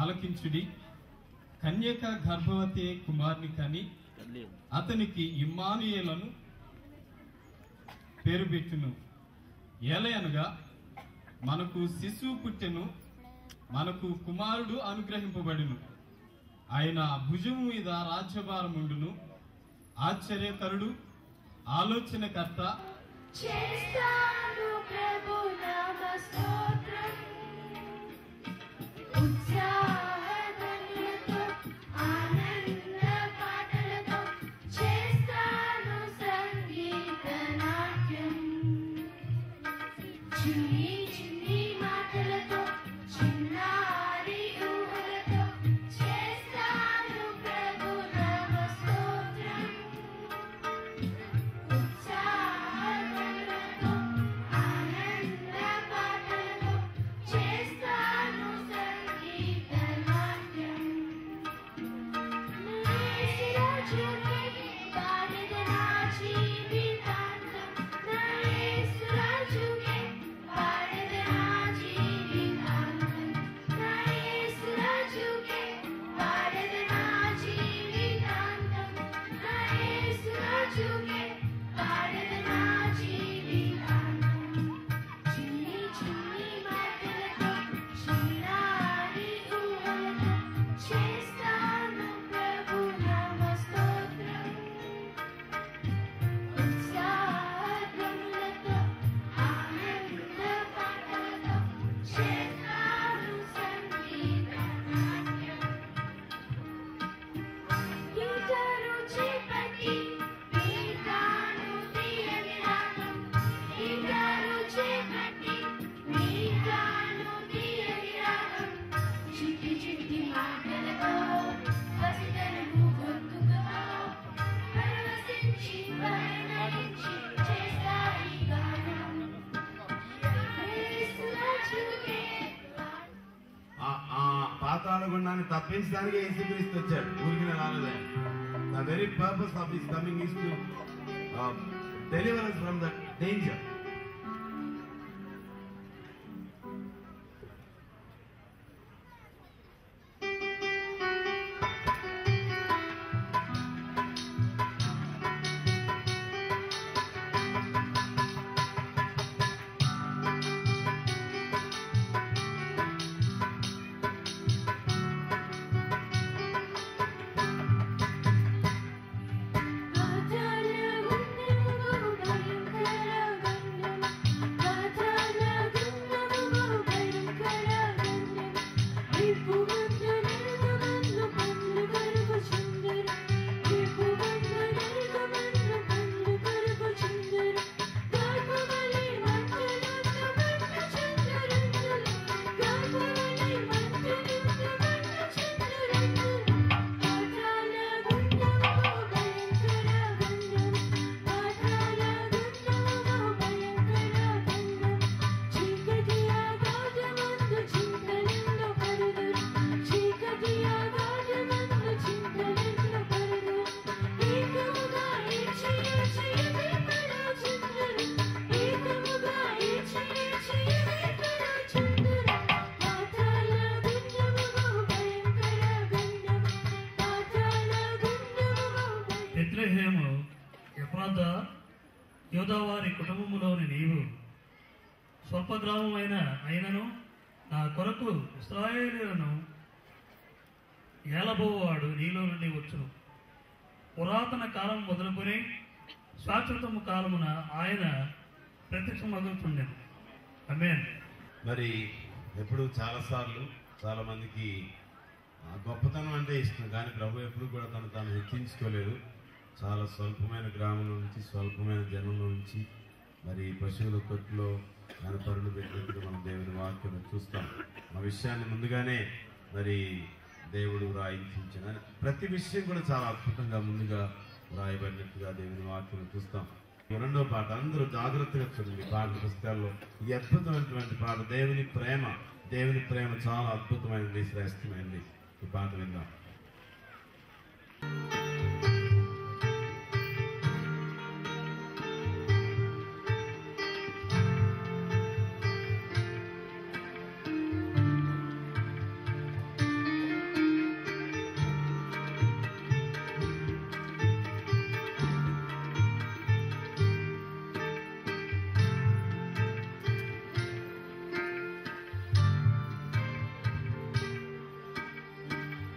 ఆలకించుడి. కన్యక గర్భవతి కుమారుని కని అతనికి ఇమ్మానుయేలను పేరు పెట్టును. ఏలయనగా మనకు శిశువు పుట్టెను, మనకు కుమారుడు అనుగ్రహింపబడును. ఆయన భుజము మీద రాజ్యభారముండును. ఆశ్చర్యకరుడు, ఆలోచనకర్త, చేస్తాను ప్రభు నామ స్తోత్రం. ఉత్సాహధ్వనులతో ఆనంద పాటలతో చేస్తాను సంగీత నాట్యం. చిన్ని చిన్ని మాటలతో చిన్నారి ఊహలతో చేస్తాను ప్రభు నామ స్తోత్రం. ఉత్సాహధ్వనులతో ఆనంద పాటలతో చేస్తాను సంగీత నాట్యం. యేసురాజుకే పాడెదనా జీవితాంతం. నా యేసురాజుకే పాడెదనా జీవితాంతం. నా యేసురాజుకే పాడెదనా జీవితాంతం. నా యేసురాజుకే పాడెదనా జీవితాంతం. చిన్ని చిన్ని మాటలతో చిన్నారి ఊహలతో చేస్తాను ప్రభు నామ స్తోత్రం. ఉత్సాహధ్వనులతో ఆనంద పాటలతో చేస్తాను సంగీత నాట్యం. ఇంటరు చేపట్టి మీకాను తీయని రాగం. ఇంటరు చేపట్టి మీకాను తీయని రాగం. చిట్టి చిట్టి మాటలతో పసితనము గొంతుకతో పరవశించి వర్ణించి చేస్తాయి గానం. యేసురాజుకే పాతాళ గుండాన్ని తప్పించడానికి యేసుక్రీస్తు వచ్చాడు, ఊరికిన రాలేదు. The very purpose of his coming is to deliver us from the danger. Bethlehem Ephrathah యోదావారి కుటుంబములోని నీవు స్వల్ప గ్రామమైన అయినను నా కొరకు ఇశ్రాయేలీయులను ఏలబోవాడు నీలో నుండి వచ్చును. పురాతన కాలం మొదలుకొని శాశ్వతము కాలమున ఆయన ప్రత్యక్షమగుతుండెను. ఆమేన్. మరి ఎప్పుడు చాలాసార్లు చాలా మందికి గొప్పతనం అంటే ఇష్టం, కానీ ప్రభు ఎప్పుడు కూడా తాను హెచ్చించుకోలేదు. చాలా స్వల్పమైన గ్రామంలో నుంచి, స్వల్పమైన జనంలో నుంచి మరి పశువుల కొట్టులో ఆయన పరులు పెట్టినట్టుగా మనం దేవుని వాక్యం చూస్తాం. ఆ విషయాన్ని ముందుగానే మరి దేవుడు రాయించిన ప్రతి విషయం కూడా చాలా అద్భుతంగా ముందుగా రాయబడినట్టుగా దేవుని వాక్యం చూస్తాం. రెండో పాట అందరూ జాగ్రత్తగా చూడండి. పాట పుస్తకాల్లో ఈ అద్భుతమైనటువంటి పాట దేవుని ప్రేమ చాలా అద్భుతమైనది, శ్రేష్టమైనది. ఈ పాట విందాం.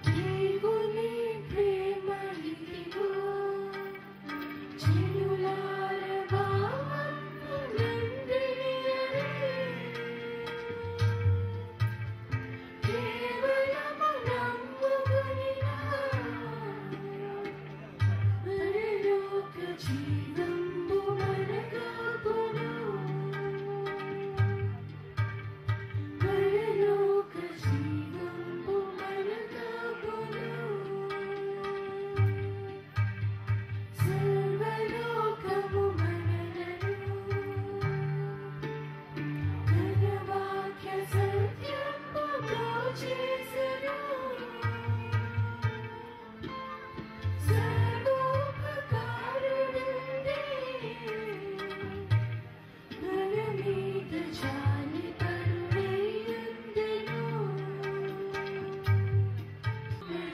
దేవుని ప్రేమ ఇదిగో, చెడులార భావములందినియరే. కేవలము నమ్ముకొనినా పరలోక జీవంబు మనకాపును. పరలోక జీవంబు మనకాపును. సర్వలోకము మనలను తన వాక్య సత్యముతో చేసెను. సర్వోపకారుడుండే మన మీద జాలి కరుణయుండెను.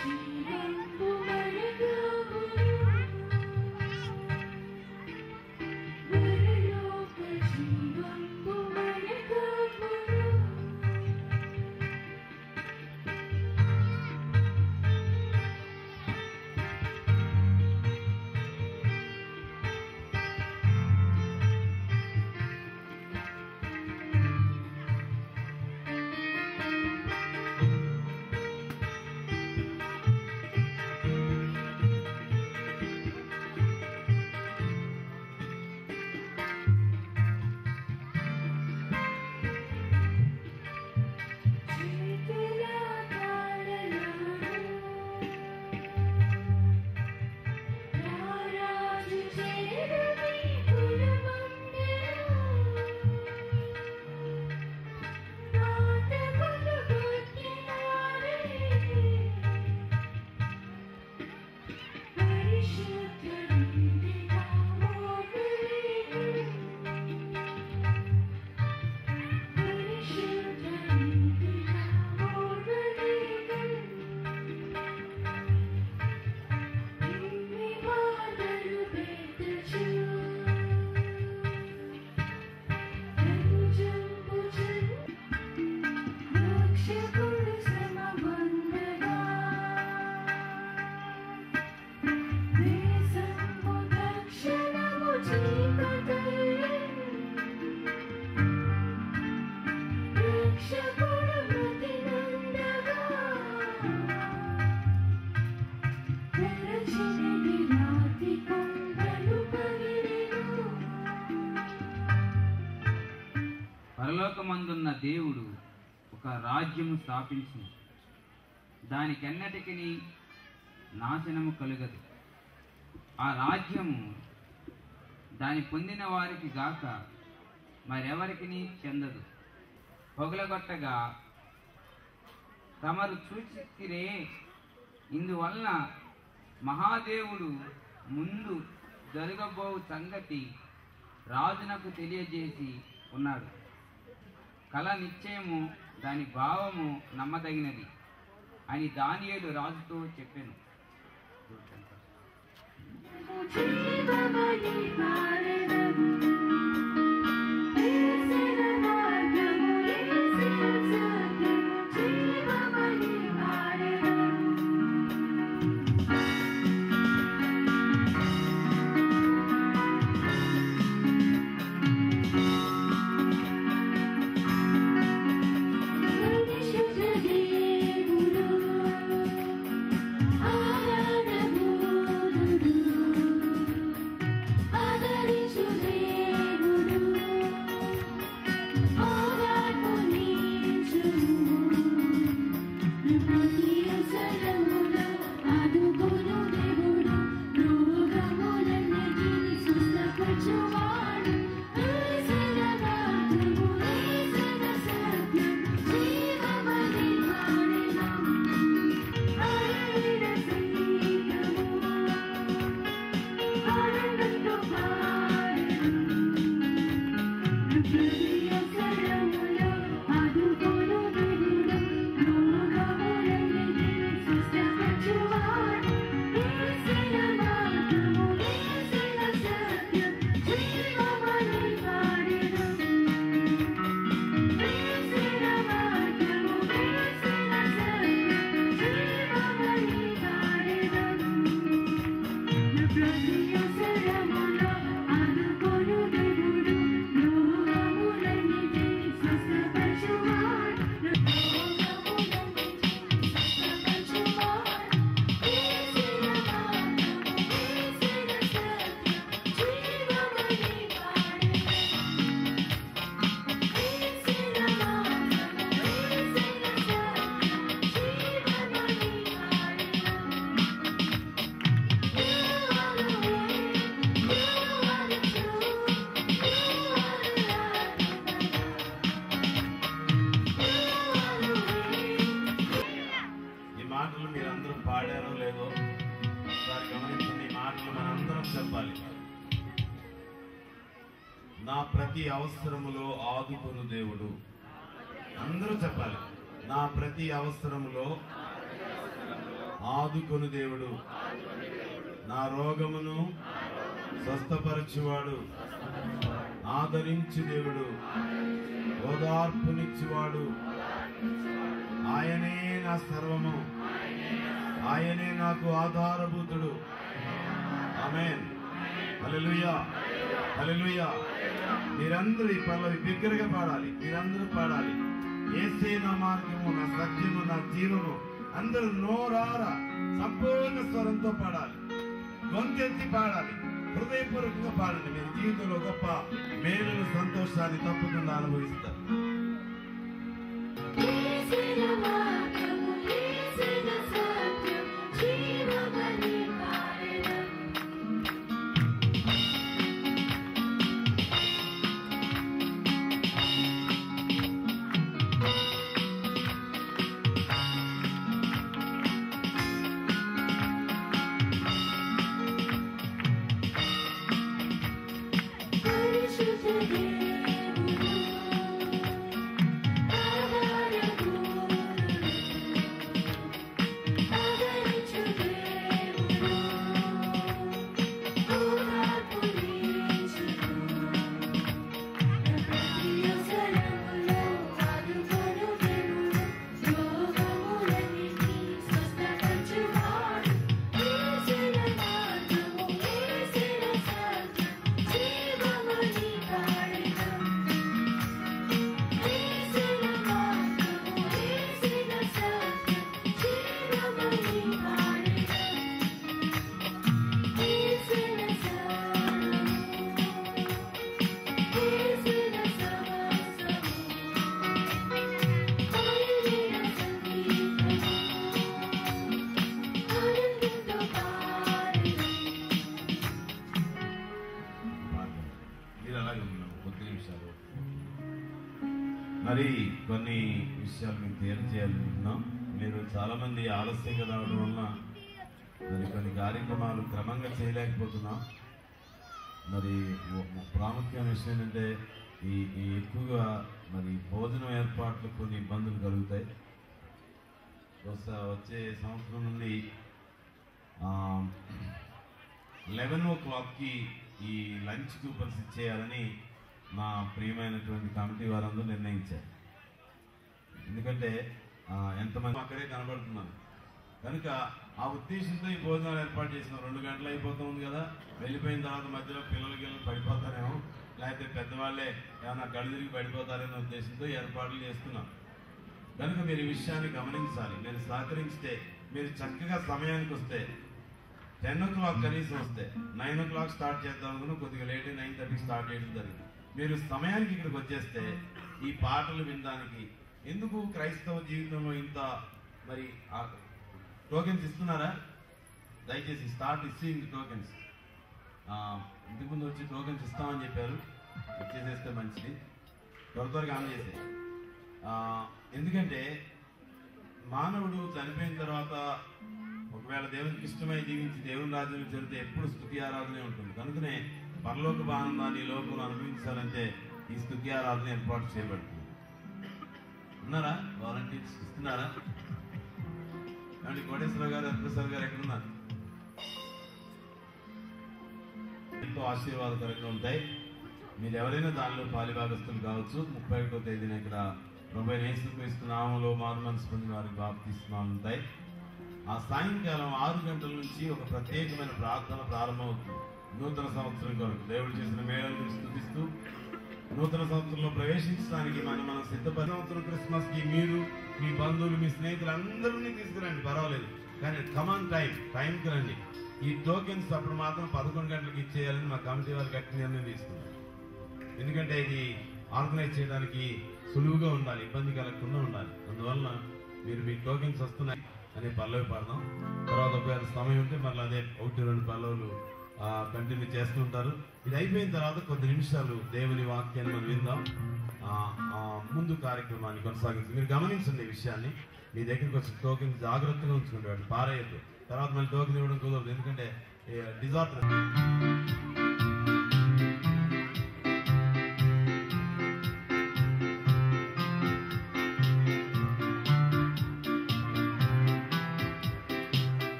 జీవంబు మనకాపును. పరలోక జీవంబు మనకాపును. చేతుల కాడలోను రారాజు చేరుని కులమందెను. నాటకులు కొట్టినారే పరిశుద్ధుండి నా మోగులేను. పరిశుద్ధుండి నా మోగులేను. ఇన్ని మాటలు పెట్టచు నన్ను చంపుచు రక్షకుడు శ్రమపొందగా. దేశము దక్షిణము చీకటయ్యెను. రక్షకుడు మృతి నొందగా. తెరచినది రాతి కొండలు పగిలెను. పరలోకమందున్న దేవుడు ఒక రాజ్యము స్థాపించి దానికెన్నటికి నాశనము కలుగదు. ఆ రాజ్యము దాని పొందిన వారికి గాక మరెవరికి చెందదు. పొగలగొట్టగా తమరు చూచితిరే, ఇందువలన మహాదేవుడు ముందు జరగబో సంగతి రాజునకు తెలియజేసి ఉన్నాడు. కళ నిశ్చయము, దాని భావము నమ్మదగినది అని దానియేలు రాజుతో చెప్పెను. జీవమణి పాడెదను యేసిన మార్గము యేసిన సత్యము జీవమణి పాడెదను పరిశుద్ధ దేవుడు ఆరాధనబోధుడు ఆదరించు దేవుడు ఓదార్పు నీచుడు ప్రతి అవసరములో ఆదుకొను దేవుడు రోగములన్నిటిని స్వస్థపరచువాడు యేసిన మార్గము యేసిన సత్యం జీవమణి పాడెదను ఆయన సంగీతము ఆనందంతో పాడెదను ప్రతి అవసరములో ఆదుకొను దేవుడు రోగములన్నిటిని స్వస్థపరచువాడు యేసిన మార్గము యేసిన సత్యం జీవమణి పాడెదను యేసిన మార్గము యేసిన సత్యం జీవమణి పాడెదను ప్రతి అవసరములో ఆదుకొను దేవుడు రోగములన్నిటిని స్వస్థపరచువాడు రోగములన్నిటిని స్వస్థపరచువాడు యేసిన మార్గము యేసిన సత్యం జీవమణి పాడెదను యేసిన మార్గము యేసిన ఈ మాటలు మీరందరూ పాడారో లేదో ఒకసారి గమనించండి. ఈ మాటలు మనందరం చెప్పాలి. నా ప్రతి అవసరములో ఆదుకొను దేవుడు. అందరూ చెప్పాలి. నా ప్రతి అవసరములో ఆదుకొను దేవుడు, నా రోగమును స్వస్థపరచువాడు, ఆదరించు దేవుడు, ఓదార్పునిచ్చువాడు, ఆయనే నా సర్వము, ఆయనే నాకు ఆధారభూతుడు. ఆమేన్. హల్లెలూయా, హల్లెలూయా. మీరందరూ ఈ పల్లవి బిగ్గరగా పాడాలి. మీరందరూ పాడాలి. యేసే నా మార్గము, నా సత్యము, నా జీవము. అందరూ నోరారా సంపూర్ణ స్వరంతో పాడాలి. గొంతెత్తి పాడాలి. హృదయపూర్వకంగా పాడండి. మీ జీవితంలో గొప్ప మేలును, సంతోషాన్ని తప్పకుండా అనుభవిస్తారు. యేసిన మార్గము యేసిన సత్యం జీవమణి పాడెదను పరిశుద్ధ దేవుడు ఆదరించు దేవుడు ఓదార్పు నీచుడు ప్రతి అవసరములో ఆదుకొను దేవుడు రోగములన్నిటిని స్వస్థపరచువాడు యేసిన మార్గము యేసిన సత్యం జీవమణి పాడెదను యేసిన మార్గము యేసిన సత్యం జీవమణి పాడెదను యేసిన సర్వము యేసిన సమస్తము ఆయనే సంగీతము ఆనందంతో పాడెదను మీరు అలాగే ఉన్నాం. కొద్ది నిమిషాలు మరి కొన్ని విషయాలు మీకు తెలియజేయాలనుకుంటున్నాం. మీరు చాలా మంది ఆలస్యంగా రావడం వలన మరి కొన్ని కార్యక్రమాలు క్రమంగా చేయలేకపోతున్నాం. మరి ప్రాముఖ్యమైన విషయం ఏంటంటే ఈ ఎక్కువగా మరి భోజనం ఏర్పాట్లు కొన్ని ఇబ్బందులు కలుగుతాయి. బహుశా వచ్చే సంవత్సరం నుండి 11 ఈ లంచ్ కూపన్స్ ఇచ్చేయాలని మా ప్రియమైనటువంటి కమిటీ వారందరూ నిర్ణయించారు. ఎందుకంటే ఎంతమంది అక్కడే కనబడుతున్నారు కనుక ఆ ఉద్దేశంతో ఈ భోజనాలు ఏర్పాటు చేసిన 2 గంటలు అయిపోతుంది కదా, వెళ్ళిపోయిన తర్వాత మధ్యలో పిల్లలకి పడిపోతారేమో, లేకపోతే పెద్దవాళ్ళే ఏమైనా కళ్ళు తిరిగి పడిపోతారనే ఉద్దేశంతో ఏర్పాట్లు చేస్తున్నాం. కనుక మీరు ఈ విషయాన్ని గమనించాలి. మీరు సహకరించితే, మీరు చక్కగా సమయానికి వస్తే, 10 o'clock కనీసం వస్తే, 9 o'clock స్టార్ట్ చేద్దాం అనుకున్నా, కొద్దిగా లేట్ 9:30 స్టార్ట్ చేయడం జరిగింది. మీరు సమయానికి ఇక్కడికి వచ్చేస్తే ఈ పాటలు వినడానికి, ఎందుకు క్రైస్తవ జీవితంలో ఇంత మరి టోకెన్స్ ఇస్తున్నారా? దయచేసి స్టార్ట్ ఇచ్చింగ్ టోకెన్స్. ఇంటి ముందు వచ్చి టోకెన్స్ ఇస్తామని చెప్పారు, ఇచ్చేసేస్తే మంచిది, త్వరగా ఆన్ చేసే. ఎందుకంటే మానవుడు చనిపోయిన తర్వాత ఒకవేళ దేవునికి ఇష్టమై జీవించి దేవుని రాజ్యంలో చేరితే ఎప్పుడు స్తుతి ఆరాధనే ఉంటుంది. కనుకనే పరలోక ఆనందాన్ని లోకంలో అనుభవించాలంటే ఈ స్తుతి ఆరాధన ఏర్పాటు చేయబడుతుంది. ఉన్నారా వాలంటీర్స్? ఇస్తున్నారా? కోటేశ్వరరావు గారు, అద్భుతరావు గారు ఎక్కడున్నారు? ఎంతో ఆశీర్వాదకరంగా ఉంటాయి. మీరు ఎవరైనా దానిలో పాలిభాగస్తులు కావచ్చు. 31వ తేదీన ఇక్కడ ప్రభు యేసుక్రీస్తు నామములో మారుమనసు పొందిన వారికి బాప్తిస్మాలు ఉంటాయి. ఆ సాయంకాలం 6 గంటల నుంచి ఒక ప్రత్యేకమైన ప్రార్థన ప్రారంభమవుతుంది. నూతన సంవత్సరం కొరకు దేవుడు చేసిన మేళను స్తుతిస్తూ నూతన సంవత్సరంలో ప్రవేశించడానికి మనం సిద్ధపడి, సంవత్సరం క్రిస్మస్ కి మీరు మీ బంధువులు మీ స్నేహితులు అందరినీ తీసుకురండి, పర్వాలేదు, కానీ కమాన్ టైంకి రండి. ఈ టోకెన్స్ అప్పుడు మాత్రం 11 గంటలకు ఇచ్చేయాలని మా కమిటీ వారు గట్టి నిర్ణయం తీసుకున్నారు. ఎందుకంటే ఇది ఆర్గనైజ్ చేయడానికి సులువుగా ఉండాలి, ఇబ్బంది కలగకుండా ఉండాలి. అందువలన మీరు మీ టోకెన్స్ వస్తున్నాయి అనే పల్లవి పాడదాం. తర్వాత ఒకవేళ సమయం ఉంటే మళ్ళీ అదే 1-2 పల్లవులు కంటిన్యూ చేస్తుంటారు. ఇది అయిపోయిన తర్వాత కొద్ది నిమిషాలు దేవుని వాక్యాన్ని మనం విందాం. ముందు కార్యక్రమాన్ని కొనసాగించి మీరు గమనించండి ఈ విషయాన్ని. మీ దగ్గరికి వచ్చి టోకెన్ జాగ్రత్తగా ఉంచుకుంటాడు, పారేయద్దు. తర్వాత మళ్ళీ టోకెన్ ఇవ్వడం కుదరదు, ఎందుకంటే disaster.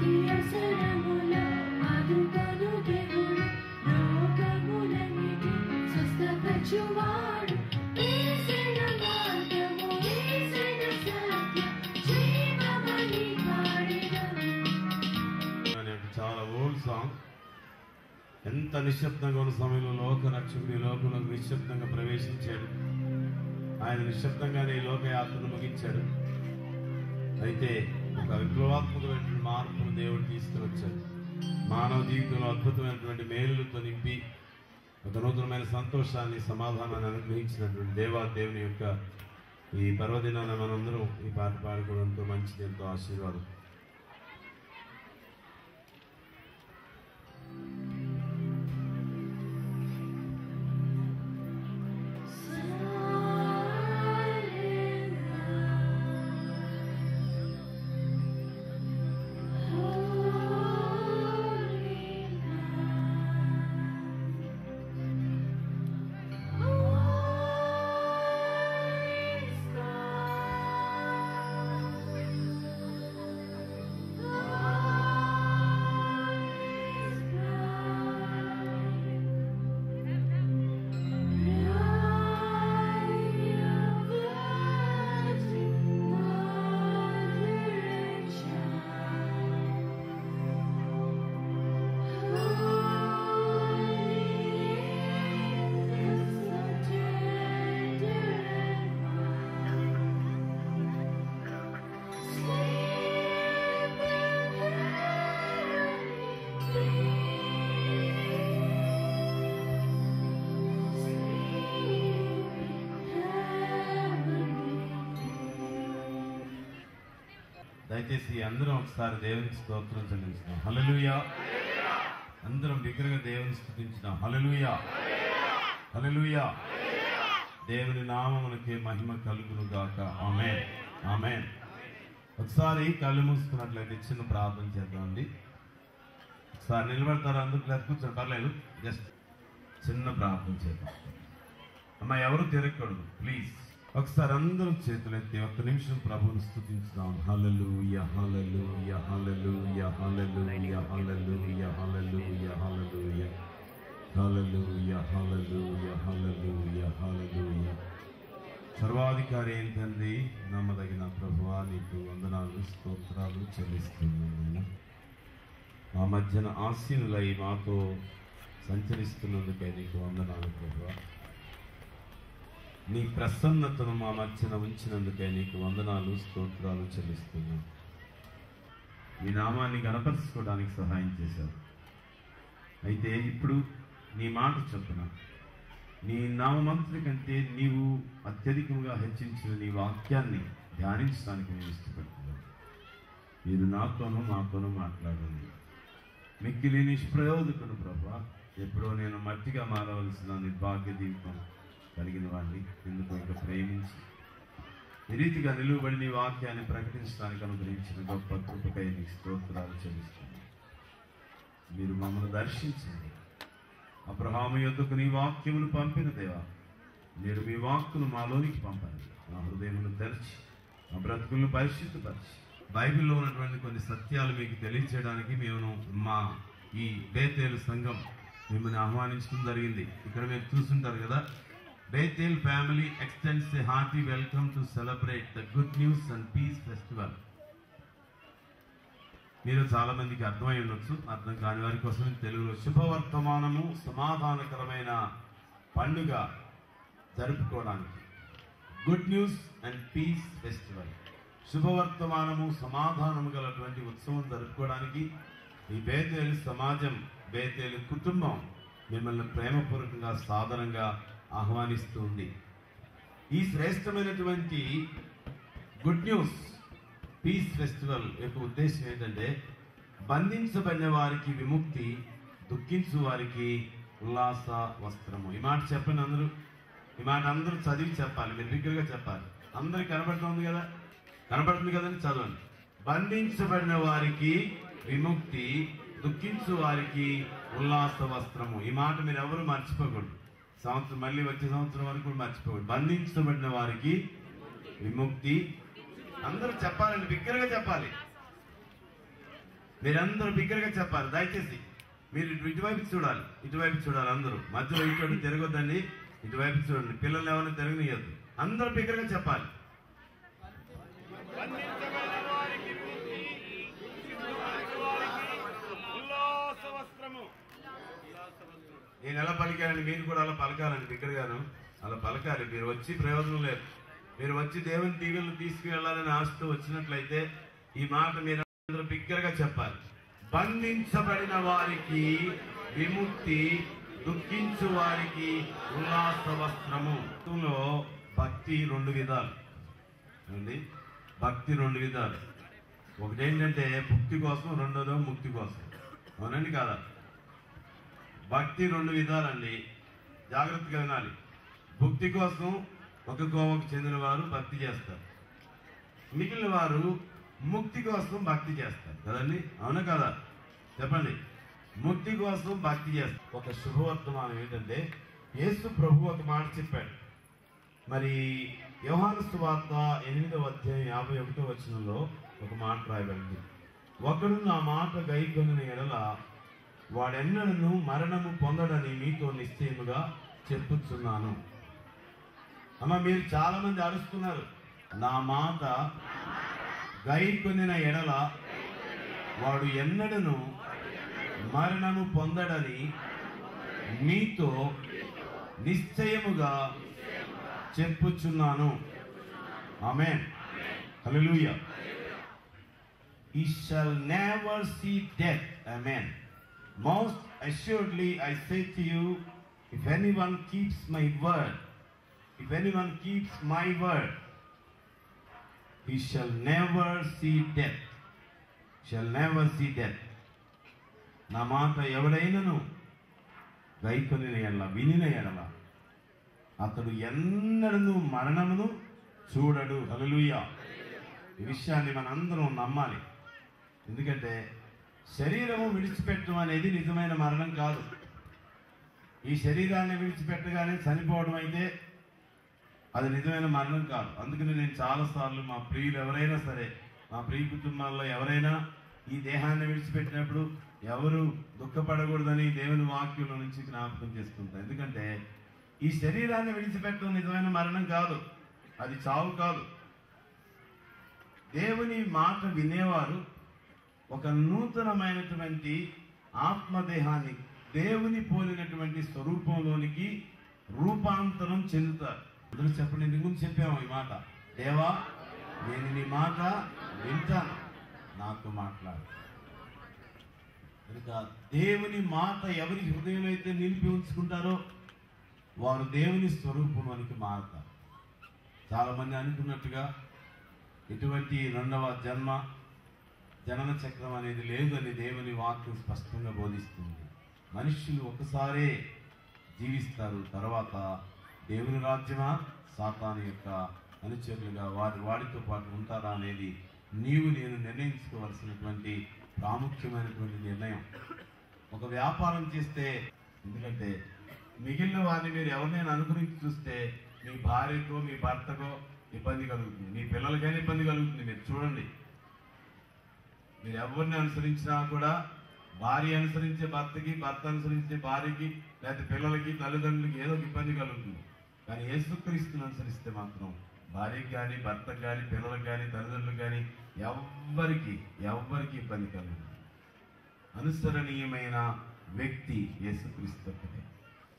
Dia seramulah, aduh kanu దేవుడు, లోకముల రక్షించువాడు యేసయ్య మార్గము యేసయ్య సత్యం జీవమని పాడెదను. అనే చాలా ఓల్డ్ సాంగ్. ఎంత నిశ్శబ్దంగా ఉన్న సమయంలో లోక రక్షకుడు ఈ లోకంలోకి నిశ్శబ్దంగా ప్రవేశించాడు. ఆయన నిశ్శబ్దంగానే ఈ లోకయాత్రను ముగించాడు. అయితే ఒక విప్లవాత్మకమైనటువంటి మార్పును దేవుడు తీసుకువచ్చాడు. మానవ జీవితంలో అద్భుతమైనటువంటి మేలులతో నింపి ఒక నూతనమైన సంతోషాన్ని సమాధానాన్ని అనుగ్రహించినటువంటి దేవుని యొక్క ఈ పర్వదినాన మనందరం ఈ పాట పాడుకోవడంతో మంచిది, ఎంతో ఆశీర్వాదం. దయచేసి అందరం ఒకసారి దేవునికి స్తోత్రం చెల్లించుదాం. హల్లెలూయా. అందరం బిగ్గరగా దేవుని స్తుతించుదాం. హల్లెలూయా, హల్లెలూయా. దేవుని నామమునకే మహిమ కలుగును గాక. ఆమేన్, ఆమేన్. ఒకసారి కళ్ళు మూసుకున్నట్లయితే చిన్న ప్రార్థన చేద్దామండి. ఒకసారి నిలబడతారు, అందుకు లేదు కూర్చొని పర్లేదు, జస్ట్ చిన్న ప్రార్థన చేద్దాం. అమ్మా ఎవరు తిరగకూడదు ప్లీజ్. ఒకసారి అందరూ చేతులు ఎత్తి ఒక్క నిమిషం ప్రభువుని స్తుతించుదాం. హల్లెలూయా, హల్లెలూయా, హల్లెలూయా, హల్లెలూయా, హల్లెలూయా, హల్లెలూయా, హల్లెలూయా, హల్లెలూయా, హల్లెలూయా, హల్లెలూయా, హల్లెలూయా. సర్వాధికారి ఏంటండి, నమ్మదగిన ప్రభువా, నీకు వందనాలు స్తోత్రాలు చెల్లిస్తున్నాను. మా మధ్యన ఆసీనులై మాతో సంచరిస్తున్నందుకై నీకు వందనాలు ప్రభువా. నీ ప్రసన్నతను మా మధ్యన ఉంచినందుకై నీకు వందనాలు స్తోత్రాలు చెల్లిస్తున్నాను. నీ నామాన్ని గణపరుచుకోవడానికి సహాయం చేశావు. అయితే ఇప్పుడు నీ మాట చొప్పున నీ నామంతటి కంటే నీవు అత్యధికంగా హెచ్చించిన నీ వాక్యాన్ని ధ్యానించడానికి నేను ఇష్టపడుతున్నాను. మీరు నాతోనూ మాతోనూ మాట్లాడండి. మిక్కిలి నిష్ప్రయోజకుడు ప్రభా. ఎప్పుడో నేను మట్టిగా మారవలసిన నిర్భాగ్య జీవితం కలిగిన వాడిని ఎందుకు ఇంకా ప్రేమించి ఈ రీతిగా నిలువబడి నీ వాక్యాన్ని ప్రకటించడానికి అనుగ్రహించిన గొప్ప కృపకై నీ స్తోత్రాలు చెల్లిస్తున్నాను. మీరు మమ్మల్ని దర్శించండి. అబ్రహాము యొద్దకు నీ వాక్యమును పంపిన దేవా, మీరు మీ వాక్కును మాలోనికి పంపండి. మా హృదయమును తెరిచి మా బ్రతుకులను పరిశుద్ధపరిచి బైబిల్లో ఉన్నటువంటి కొన్ని సత్యాలు మీకు తెలియచేయడానికి మేము మా ఈ బేతేలు సంఘం మిమ్మల్ని ఆహ్వానించడం జరిగింది. ఇక్కడ మీరు చూస్తుంటారు కదా, Bethel family extends a hearty welcome to celebrate the Good News and Peace Festival. మీరు చాలా మందికి అర్థమై ఉండొచ్చు, అర్థం కాని వారి కోసం తెలుగులో శుభవర్తమానము సమాధానకరమైన పండుగ జరుపుకోవడానికి good news and peace festival, శుభవర్తమానము సమాధానము గలటువంటి ఉత్సవం జరుపుకోవడానికి ఈ బేతేలు సమాజం, బేతేలు కుటుంబం మిమ్మల్ని ప్రేమపూర్వకంగా సాదరంగా ఆహ్వానిస్తుంది. ఈ శ్రేష్టమైనటువంటి గుడ్ న్యూస్ పీస్ ఫెస్టివల్ యొక్క ఉద్దేశం ఏంటంటే బంధించబడిన వారికి విముక్తి, దుఃఖించు వారికి ఉల్లాస వస్త్రము. ఈ మాట చెప్పండి అందరూ. ఈ మాట అందరూ చదివి చెప్పాలి, మీరు బిగ్గరగా చెప్పాలి. అందరికి కనబడుతుంది కదా, కనబడుతుంది కదండి, చదవండి. బంధించబడిన వారికి విముక్తి, దుఃఖించు వారికి ఉల్లాస వస్త్రము. ఈ మాట మీరు ఎవరు మర్చిపోకూడదు. సంవత్సరం మళ్ళీ వచ్చే సంవత్సరం వరకు కూడా మర్చిపోకూడదు. బంధించబడిన వారికి విముక్తి. అందరూ చెప్పాలండి, బిగ్గరగా చెప్పాలి. మీరందరూ బిగ్గరగా చెప్పాలి. దయచేసి మీరు ఇటువైపు చూడాలి, ఇటువైపు చూడాలి. అందరూ మధ్యలో ఇటు తిరగొద్దండి. ఇటువైపు చూడండి. పిల్లల్ని ఎవరిని తిరగనియద్దు. అందరూ బిగ్గరగా చెప్పాలి. నేను ఎలా పలికానండి, మీరు కూడా అలా పలకాలండి. బిగ్గరగాను అలా పలకాలి. మీరు వచ్చి ప్రయోజనం లేదు. మీరు వచ్చి దేవుని దీవెనలు తీసుకువెళ్ళాలని ఆశతో వచ్చినట్లయితే ఈ మాట మీరు అందరూ బిగ్గరగా చెప్పాలి. బంధించబడిన వారికి విముక్తి, దుఃఖించు వారికి ఉల్లాస వస్త్రము. భక్తి రెండు విధాలు అండి. భక్తి రెండు విధాలు. ఒకటేంటంటే భక్తి కోసం, రెండోదో ముక్తి కోసం. అవునండి కాదా? భక్తి రెండు విధాలండి. జాగ్రత్తగా వినాలి. భక్తి కోసం ఒక కోవకు చెందిన వారు భక్తి చేస్తారు, మిగిలిన వారు ముక్తి కోసం భక్తి చేస్తారు కదండి. అవునా కదా? చెప్పండి. ముక్తి కోసం భక్తి చేస్తారు. ఒక శుభవర్తమానం ఏంటంటే యేసు ప్రభు ఒక మాట చెప్పాడు. మరి యోహాను సువార్త 8వ అధ్యాయం 51వ వచనంలో ఒక మాట రాయబడింది. ఒకడు నా మాట గైకొనిన ఎడల వాడెన్నడను మరణము పొందడని మీతో నిశ్చయముగా చెప్పుచున్నాను. అమ్మ, మీరు చాలా మంది అరుస్తున్నారు. నా మాట గైకొనిన ఎడల వాడు ఎన్నడను మరణము పొందడని మీతో నిశ్చయముగా చెప్పుచున్నాను. ఆమేన్. హల్లెలూయా. He shall never see death. Amen. Most assuredly I say to you, if anyone keeps my word, he shall never see death. Shall never see death. నా మాట ఎవడైనను గైకొనిన ఎడల, వినిన ఎడల అతడు ఎన్నడను మరణమును చూడడు. హల్లెలూయా. ఈ విషయాన్ని మనందరం నమ్మాలి. ఎందుకంటే శరీరము విడిచిపెట్టడం అనేది నిజమైన మరణం కాదు. ఈ శరీరాన్ని విడిచిపెట్టగానే చనిపోవడం అయితే అది నిజమైన మరణం కాదు. అందుకని నేను చాలాసార్లు మా ప్రియులు ఎవరైనా సరే, మా ప్రియ కుటుంబాల్లో ఎవరైనా ఈ దేహాన్ని విడిచిపెట్టినప్పుడు ఎవరు దుఃఖపడకూడదని దేవుని వాక్యంలో నుంచి జ్ఞాపకం చేసుకుంటారు. ఎందుకంటే ఈ శరీరాన్ని విడిచిపెట్టడం నిజమైన మరణం కాదు, అది చావు కాదు. దేవుని మాట వినేవారు ఒక నూతనమైనటువంటి ఆత్మదేహాన్ని, దేవుని పోలినటువంటి స్వరూపంలోనికి రూపాంతరం చెందుతారు. అందరూ చెప్పండి. నీ ముందు చెప్పాము ఈ మాట. దేవా, నేను నీ మాట వింటాను, నాతో మాట్లాడు. కనుక దేవుని మాట ఎవరి హృదయంలో అయితే నిలిపి ఉంచుకుంటారో వారు దేవుని స్వరూపంలోనికి మారుతారు. చాలా మంది అనుకున్నట్టుగా ఎటువంటి రెండవ జనన చక్రం అనేది లేదు అని దేవుని వాక్యం స్పష్టంగా బోధిస్తుంది. మనుష్యులు ఒకసారే జీవిస్తారు, తర్వాత దేవుని రాజ్యమా సాతాను యొక్క అనుచరులుగా వాడితో పాటు ఉంటారా అనేది నీవు నేను నిర్ణయించుకోవాల్సినటువంటి ప్రాముఖ్యమైనటువంటి నిర్ణయం. ఒక వ్యాపారం చేస్తే, ఎందుకంటే మిగిలిన వారిని మీరు ఎవరినైనా అనుకుని చూస్తే మీ భార్యకో మీ భర్తకో ఇబ్బంది కలుగుతుంది, మీ పిల్లలకైనా ఇబ్బంది కలుగుతుంది. మీరు చూడండి, మీరు ఎవరిని అనుసరించినా కూడా భార్య అనుసరించే భర్తకి, భర్త అనుసరించే భార్యకి, లేకపోతే పిల్లలకి, తల్లిదండ్రులకి ఏదో ఒక ఇబ్బంది కలుగుతుంది. కానీ యేసుక్రీస్తుని అనుసరిస్తే మాత్రం భార్యకి కానీ, భర్తకు కానీ, పిల్లలకు కానీ, తల్లిదండ్రులకు కానీ ఎవ్వరికి ఇబ్బంది కలుగుతుంది. అనుసరణీయమైన వ్యక్తి యేసుక్రీస్తు ఒక్కటే.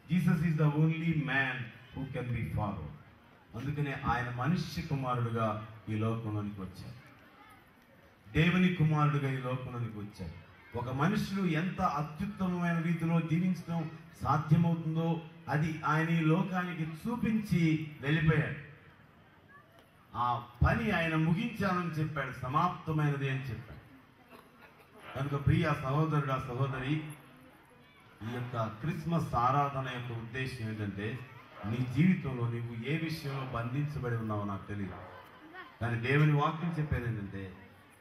Jesus is the only man who can be followed. అందుకనే ఆయన మనుష్య కుమారుడుగా ఈ లోకంలోనికి వచ్చారు, దేవుని కుమారుడుగా ఈ లోకంలోనికి వచ్చారు. ఒక మనుషుడు ఎంత అత్యుత్తమమైన రీతిలో జీవించడం సాధ్యమవుతుందో అది ఆయన ఈ లోకానికి చూపించి వెళ్ళిపోయాడు. ఆ పని ఆయన ముగించాలని చెప్పాడు, సమాప్తమైనది అని చెప్పాడు. కనుక ప్రియ సహోదరుడా, సహోదరి, ఈ యొక్క క్రిస్మస్ ఆరాధన యొక్క ఉద్దేశం ఏంటంటే నీ జీవితంలో నీవు ఏ విషయంలో బంధించబడి ఉన్నావో నాకు తెలియదు, కానీ దేవుని వాక్యం చెప్పేది ఏంటంటే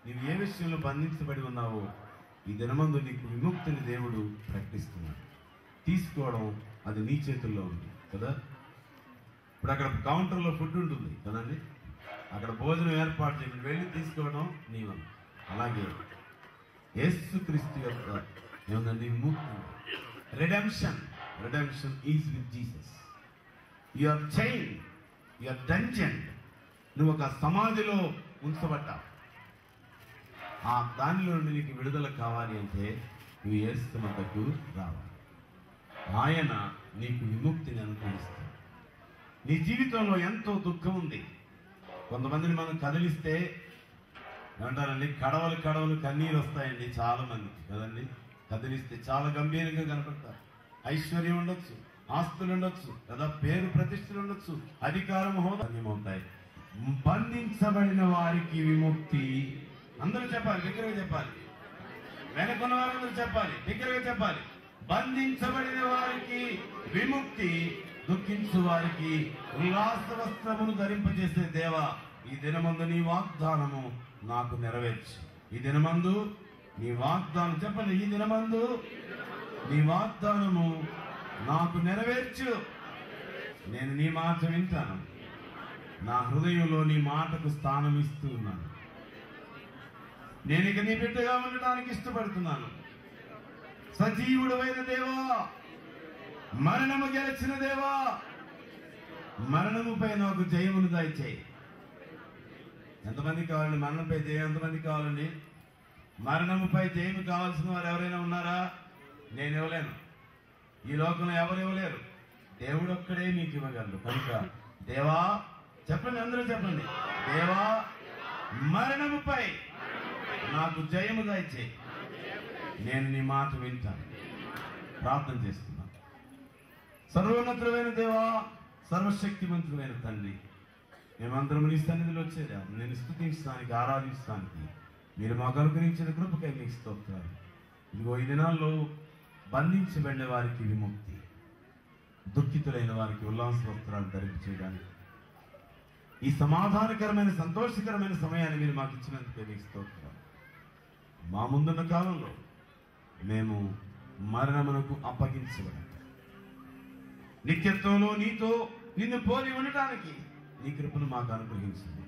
నీవు ఏ విషయంలో బంధించబడి ఉన్నావో ఈ దినమందు నీకు విముక్తిని దేవుడు ప్రకటిస్తున్నాడు. తీసుకోవడం అది నీ చేతుల్లో ఉంది కదా. ఇప్పుడు అక్కడ కౌంటర్లో ఫుడ్ ఉంటుంది కదండి, అక్కడ భోజనం ఏర్పాటు చేయడం, వెళ్ళి తీసుకోవడం నీ వల్ల. అలాగే యేసుక్రీస్తు యొక్క ఏముందండి విముక్తి, redemption is with Jesus. Your chain, your dungeon, నువ్వు ఒక సమాధిలో ఉంచబడ్డావు. ఆ దానిలో నుండి నీకు విడుదల కావాలి అంటే నువ్వు యేసు వద్దకు రావాలి. ఆయన నీకు విముక్తిని అనుగ్రహిస్తాడు. నీ జీవితంలో ఎంతో దుఃఖం ఉంది. కొంతమందిని మనం కదిలిస్తే ఏమంటారండి, కడవలు కడవలు కన్నీరు వస్తాయండి చాలా మందికి కదండి. కదిలిస్తే చాలా గంభీరంగా కనపడతారు. ఐశ్వర్యం ఉండొచ్చు, ఆస్తులు ఉండొచ్చు, లేదా పేరు ప్రతిష్టలు ఉండొచ్చు, అధికారం హోదా ఉంటాయి. బంధించబడిన వారికి విముక్తి. అందరూ చెప్పాలి, బిగ్గరగా చెప్పాలి. వెనకున్న వారందరూ చెప్పాలి, బిగ్గరగా చెప్పాలి. బంధించబడిన వారికి విముక్తి, దుఃఖించు వారికి ఉల్లాస వస్త్రమును ధరింపజేసే దేవా, ఈ దినమందు నీ వాగ్దానము నాకు నెరవేర్చు. ఈ దినమందు నీ వాగ్దానం, చెప్పండి, ఈ దినమందు నీ వాగ్దానము నాకు నెరవేర్చు. నేను నీ మాట వింటాను. నా హృదయంలో నీ మాటకు స్థానం ఇస్తూ ఉన్నాను. నేను ఇక నీ బిడ్డగా ఉండడానికి ఇష్టపడుతున్నాను. సజీవుడైన దేవా, మరణము గెలిచిన దేవా, మరణముపై నాకు జయమును దయచేయి. ఎంతమంది కావాలండి మరణంపై జయం? ఎంతమంది కావాలండి? మరణముపై జయము కావాల్సిన వారు ఎవరైనా ఉన్నారా? నేను ఇవ్వలేను. ఈ లోకంలో ఎవరు ఇవ్వలేరు. దేవుడు ఒక్కడే మీకు ఇవ్వగలడు. కనుక దేవా, చెప్పండి, అందరూ చెప్పండి, దేవా మరణముపై నాకు జయము దయచేయి. నేను నీ మాట వింటాను. ప్రార్థన చేస్తున్నాను. సర్వోన్నతుడైన దేవా, సర్వశక్తివంతుడైన తండ్రి, మేమందరం నీ సన్నిధిలో చేరాము. నేను స్తుతించడానికి, ఆరాధించడానికి మీరు మాకు అనుగ్రహించిన కృపకై మీకు స్తోత్రాలు. ఇదిగో ఈ దినాల్లో బంధించబడిన వారికి విముక్తి, దుఃఖితులైన వారికి ఉల్లాస వస్త్రాలు ధరింప చేయడానికి, ఈ సమాధానకరమైన సంతోషకరమైన సమయాన్ని మీరు మాకు ఇచ్చినందుకే మీకు స్తోత్రాలు. మా ముందున్న కాలంలో మేము మరణమునకు అప్పగించబడాలి. నిత్యత్వంలో నీతో నిన్ను పోలి ఉండటానికి నీ కృపను మాకు అనుగ్రహించండి.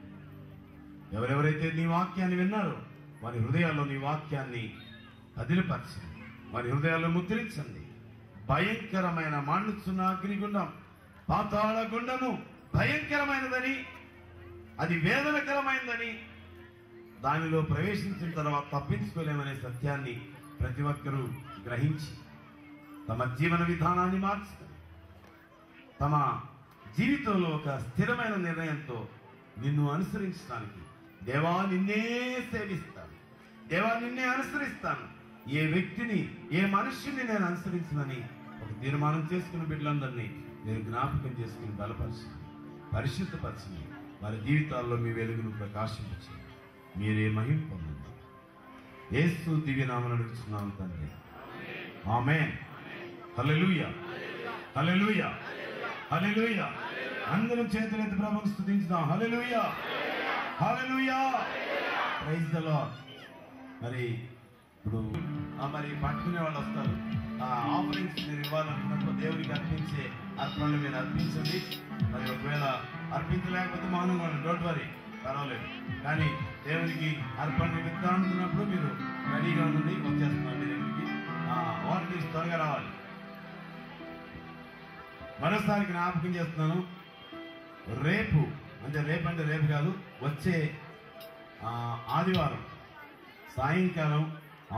ఎవరెవరైతే నీ వాక్యాన్ని విన్నారో వారి హృదయాల్లో నీ వాక్యాన్ని అదిలిపరచండి. వారి హృదయాల్లో ముద్రించండి. భయంకరమైన మండుచున్న అగ్నిగుండం, పాతాళ గుండము భయంకరమైనదని, అది వేదనకరమైనదని, దానిలో ప్రవేశించిన తర్వాత తప్పించుకోలేమనే సత్యాన్ని ప్రతి ఒక్కరూ గ్రహించి తమ జీవన విధానాన్ని మార్చుకొని తమ జీవితంలో ఒక స్థిరమైన నిర్ణయంతో నిన్ను అనుసరించడానికి, దేవా నిన్నే సేవిస్తాను, దేవా నిన్నే అనుసరిస్తాను, ఏ వ్యక్తిని, ఏ మనుష్యుని నేను అనుసరించనని ఒక తీర్మానం చేసుకున్న బిడ్డలందరినీ మీరు జ్ఞాపకం చేసుకుని బలపరచండి, పరిశుద్ధపరచండి. వారి జీవితాల్లో మీ వెలుగును ప్రకాశించండి. మీరే మహిమ పొందండి. యేసు దివ్యనామమున అడుగుతున్నాను తండ్రి, ఆమేన్. హల్లెలూయా, హల్లెలూయా, హల్లెలూయా. అందరం చేతులెత్తి ప్రభువును స్తుతించుదాం. హల్లెలూయా, హల్లెలూయా, ప్రైజ్ ది లార్డ్. మరి ఇప్పుడు మరి పట్టుకునే వాళ్ళు వస్తారు. ఆఫరింగ్స్ మీరు ఇవ్వాలనుకున్నప్పుడు దేవుడికి అర్పించే అర్పణలు మీరు అర్పించండి. మరి ఒకవేళ అర్పించలేకపోతే మౌనంగా ఉండండి, డోంట్ వరీ, పర్వాలేదు. కానీ దేవునికి అర్పణ ఇద్దామనుకున్నప్పుడు మీరు రెడీగా ఉండి వచ్చేస్తున్నారు మీ దగ్గరికి. వాటిని త్వరగా రావాలి. మరోసారి జ్ఞాపకం చేస్తున్నాను, రేపు అంటే రేపు కాదు, వచ్చే ఆదివారం సాయంకాలం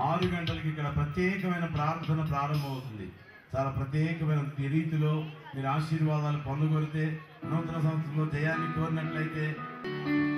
6 గంటలకి ఇక్కడ ప్రత్యేకమైన ప్రార్థన ప్రారంభమవుతుంది. చాలా ప్రత్యేకమైన రీతిలో మీరు ఆశీర్వాదాలు పొందగలిగితే, నూతన సంవత్సరంలో జయాన్ని కోరినట్లయితే Thank you.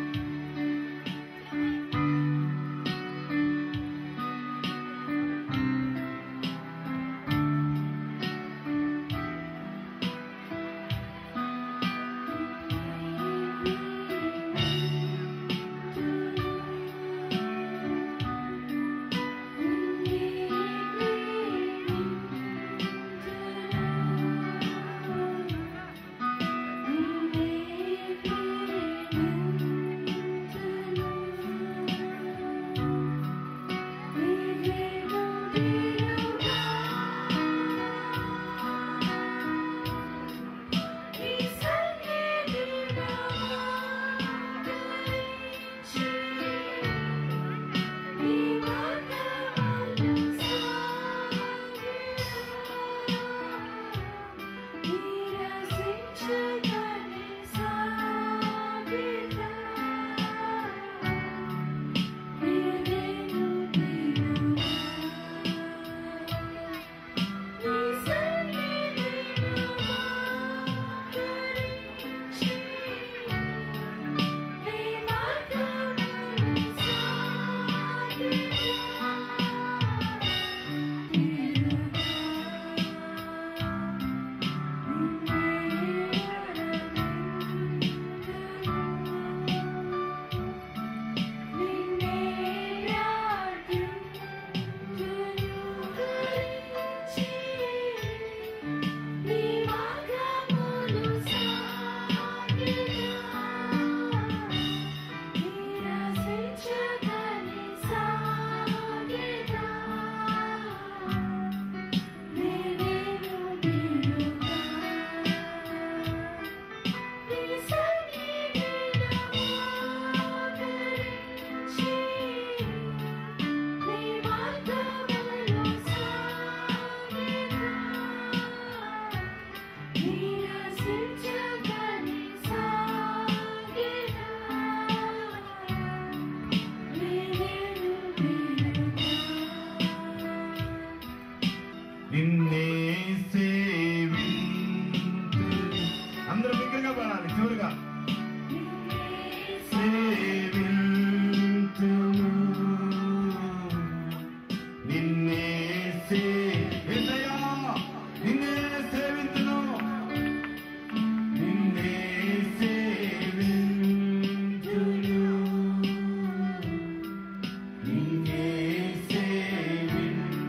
నిన్నే సేవింతును. అందరూ బిగ్గరగా పాడాలి చివరిగా. సేవింతును నిన్నే యేసయ్యా నిన్నే సేవింతును నిన్నే సేవింతును నిన్నే సేవింతును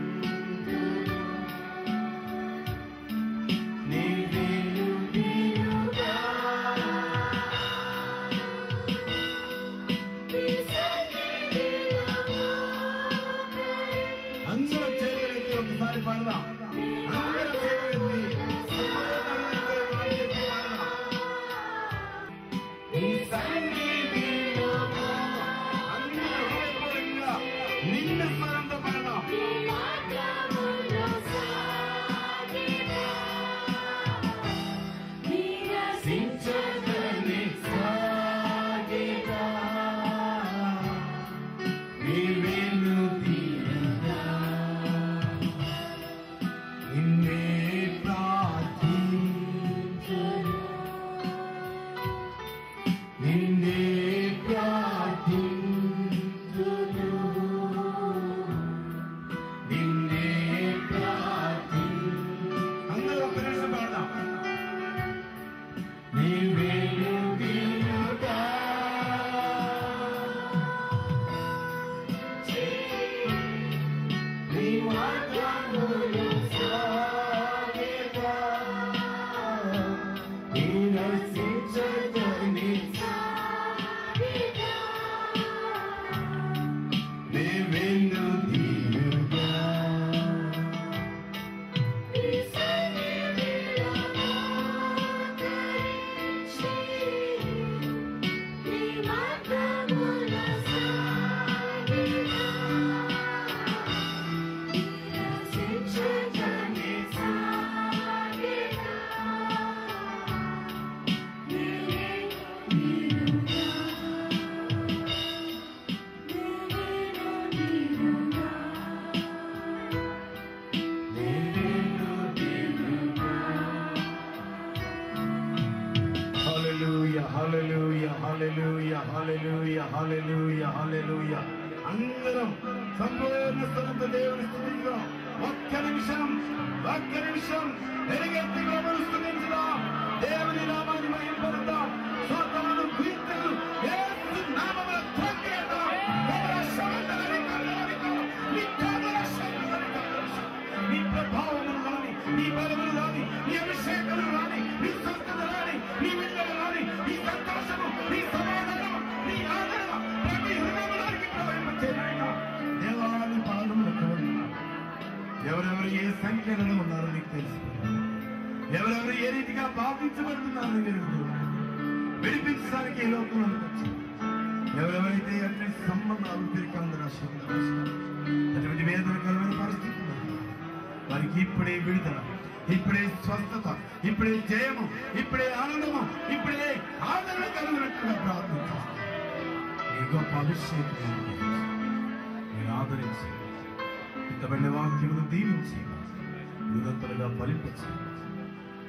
నీవే నిలుగా అందరూ చేయగలిగితే ఒకసారి పాడదాం. అందరూ చేయగలిగితే నీ సన్నిధిలో అందరూ హృదయపూర్వకంగా నిన్న స్వరంతో పాడదాం. సించదని సాగేదా నీవేను తీరగా నిన్నే ప్రార్థించును నిన్నే ప్రార్థించును నిన్నే అందరూ ఒక నిమిషం పాడదాం. నీవేను తీరగా నీ మార్గములు సాగేదా నీ రక్షించదని నీవేను తీరుగా హల్లెలూయా హల్లెలూయా హల్లెలూయా హల్లెలూయా హల్లెలూయా హల్లెలూయా. అందరం సంపూర్ణ స్థలంతో దేవుని స్తుతించుదాం. ఒక్క నిమిషం ఎలుగెత్తి ప్రభువును స్తుతించుదాం. దేవుని నామాన్ని మహిమపరుద్దాం. స్తోత్రములు కీర్తనలు యేసు నామములో ధ్వనిద్దాం. నీ ప్రభావములు రాని, నీ బలములు రాని, నీ అభిషేకములు రాని, నీ స్వస్థత రాని, నీ విడుదల రాని, నీ సంతోషము, నీ సమాధానము, నీ ఆదరణ ప్రతి హృదయంలోనికి ప్రవహింపచేయనాయనా. దేవాలయ పాదములు కోరుతున్నాను. ఎవరెవరు ఏ సంఖ్యలో ఉన్నారో నీకు తెలుసు. ఎవరెవరు ఏ రీతిగా బాధించబడుతున్నారో మీరు విడిపించడానికి ఈ లోకంలో వచ్చారు. ఎవరెవరైతే అటువంటి సంబంధాలు తిరిగి అటువంటి వేదనకరమైన పరిస్థితులు వారికి ఇప్పుడే విడుదల, ఇప్పుడే స్వస్థత, ఇప్పుడే జయము, ఇప్పుడే ఆనందము, ఇప్పుడే ఆదరణ కలిగినట్టుగా ప్రార్థించారు. ఈ గొప్ప అభిషేకం నేను ఆదరించి ఇంతబడిన వాక్యమును దీవించి నిరంతరంగా ఫలించి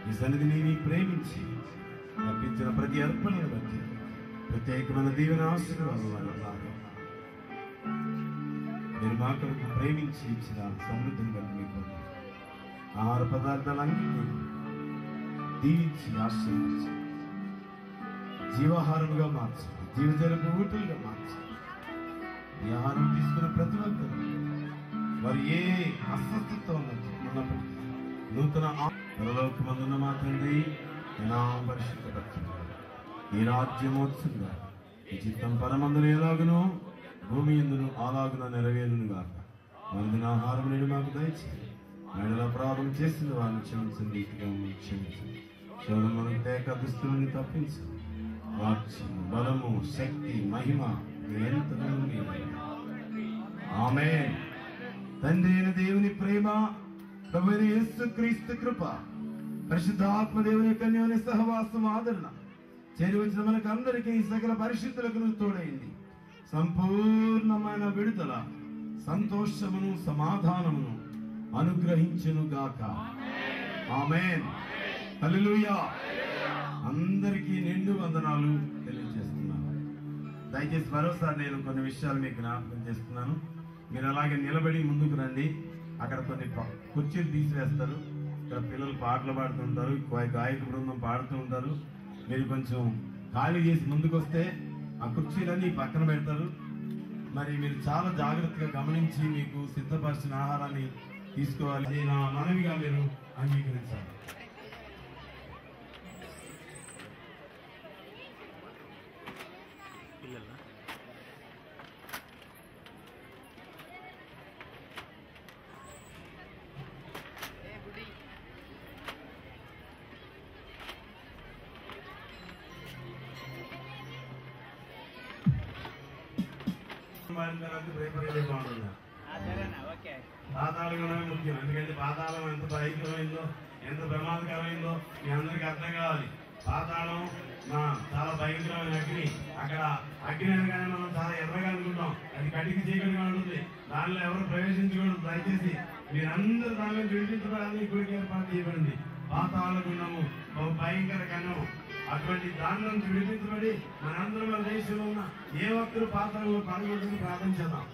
ఈ సన్నిధిని నీ ప్రేమించి అర్పించిన ప్రతి అర్పణను బట్టి ప్రత్యేకమైన దీవెన ఆశీర్వాదాలు మీరు మా కొరకు ప్రేమించి ఇచ్చిన సమృద్ధిని బట్టి మీకు ఆహార పదార్థాలన్నీ దీవించి ఆశీర్వదించి జీవాహారముగా మార్చి జీవజలపు ఊటలుగా మార్చి ఈ ఆహారం తీసుకున్న ప్రతి ఒక్కరు వారు ఏ అస్వస్థతో ఉన్నప్పటికీ నూతన పరలోకమందున్న మా తండ్రి నా పరిశుద్ధపరచున్నారు. ఈ రాజ్యమోత్సవంగా ఈ చిత్తం పరమందును ఎలాగునో భూమి ఎందును అలాగున నెరవేరును గాక. మందిన ఆహారం నేను మాకు దయచేసి మేడల అపరాధం చేసిన వారిని క్షమించండి, రీతిగా క్షమించండి. శోధనలను తేక దుస్తులను తప్పించు. వాక్యం, బలము, శక్తి, మహిమ నిరంతరము మీదే. ఆమేన్. తండ్రి అయిన దేవుని ప్రేమ, ప్రభువైన యేసుక్రీస్తు కృప, పరిశుద్ధాత్మ దేవుని యొక్క అన్యోన్య సహవాసం, ఆదరణ చేరి వచ్చిన మనకు అందరికీ సకల పరిశుద్ధులకు తోడైంది. సంపూర్ణమైన విడుదల, సంతోషమును, సమాధానమును అనుగ్రహించును గాక. ఆమేన్. హల్లెలూయా. అందరికీ నిండు వందనాలు తెలియజేస్తున్నాను. దయచేసి మరోసారి నేను కొన్ని విషయాలు మీకు జ్ఞాపకం చేస్తున్నాను. మీరు అలాగే నిలబడి ముందుకు రండి. అక్కడ కొన్ని కుర్చీలు తీసివేస్తారు. ఇక్కడ పిల్లలు పాటలు పాడుతుంటారు, గాయక బృందం పాడుతూ ఉంటారు. మీరు కొంచెం ఖాళీ చేసి ముందుకు వస్తే ఆ కుర్చీలన్నీ పక్కన పెడతారు. మరి మీరు చాలా జాగ్రత్తగా గమనించి మీకు సిద్ధపరిచిన ఆహారాన్ని తీసుకోవాలి. అది నా మనవిగా మీరు అంగీకరించాలి. పాతాళగణమే ముఖ్యం. ఎందుకంటే పాతాళం ఎంత భయంకరమైందో, ఎంత ప్రమాదకరమైందో మీ అందరికీ అర్థం కావాలి. పాతాళం చాలా భయంకరమైన అగ్ని. అక్కడ అగ్ని అనగానే మనం చాలా ఎర్రగా అనుకుంటాం. అది కటికి చీకటిగా ఉంటుంది. దానిలో ఎవరు ప్రవేశించకూడదు. దయచేసి మీరందరూ దానిలో విడిపించడానికి గుడికి ఏర్పాటు చేయబడింది. పాతాళ గుణము బహు భయంకర కణం. అటువంటి దాని నుంచి విడిపించబడి మనందరం మన దేశంలో ఉన్న ఏ ఒక్కరు పాతాళంలో పడకూడదని ప్రార్థించేద్దాం.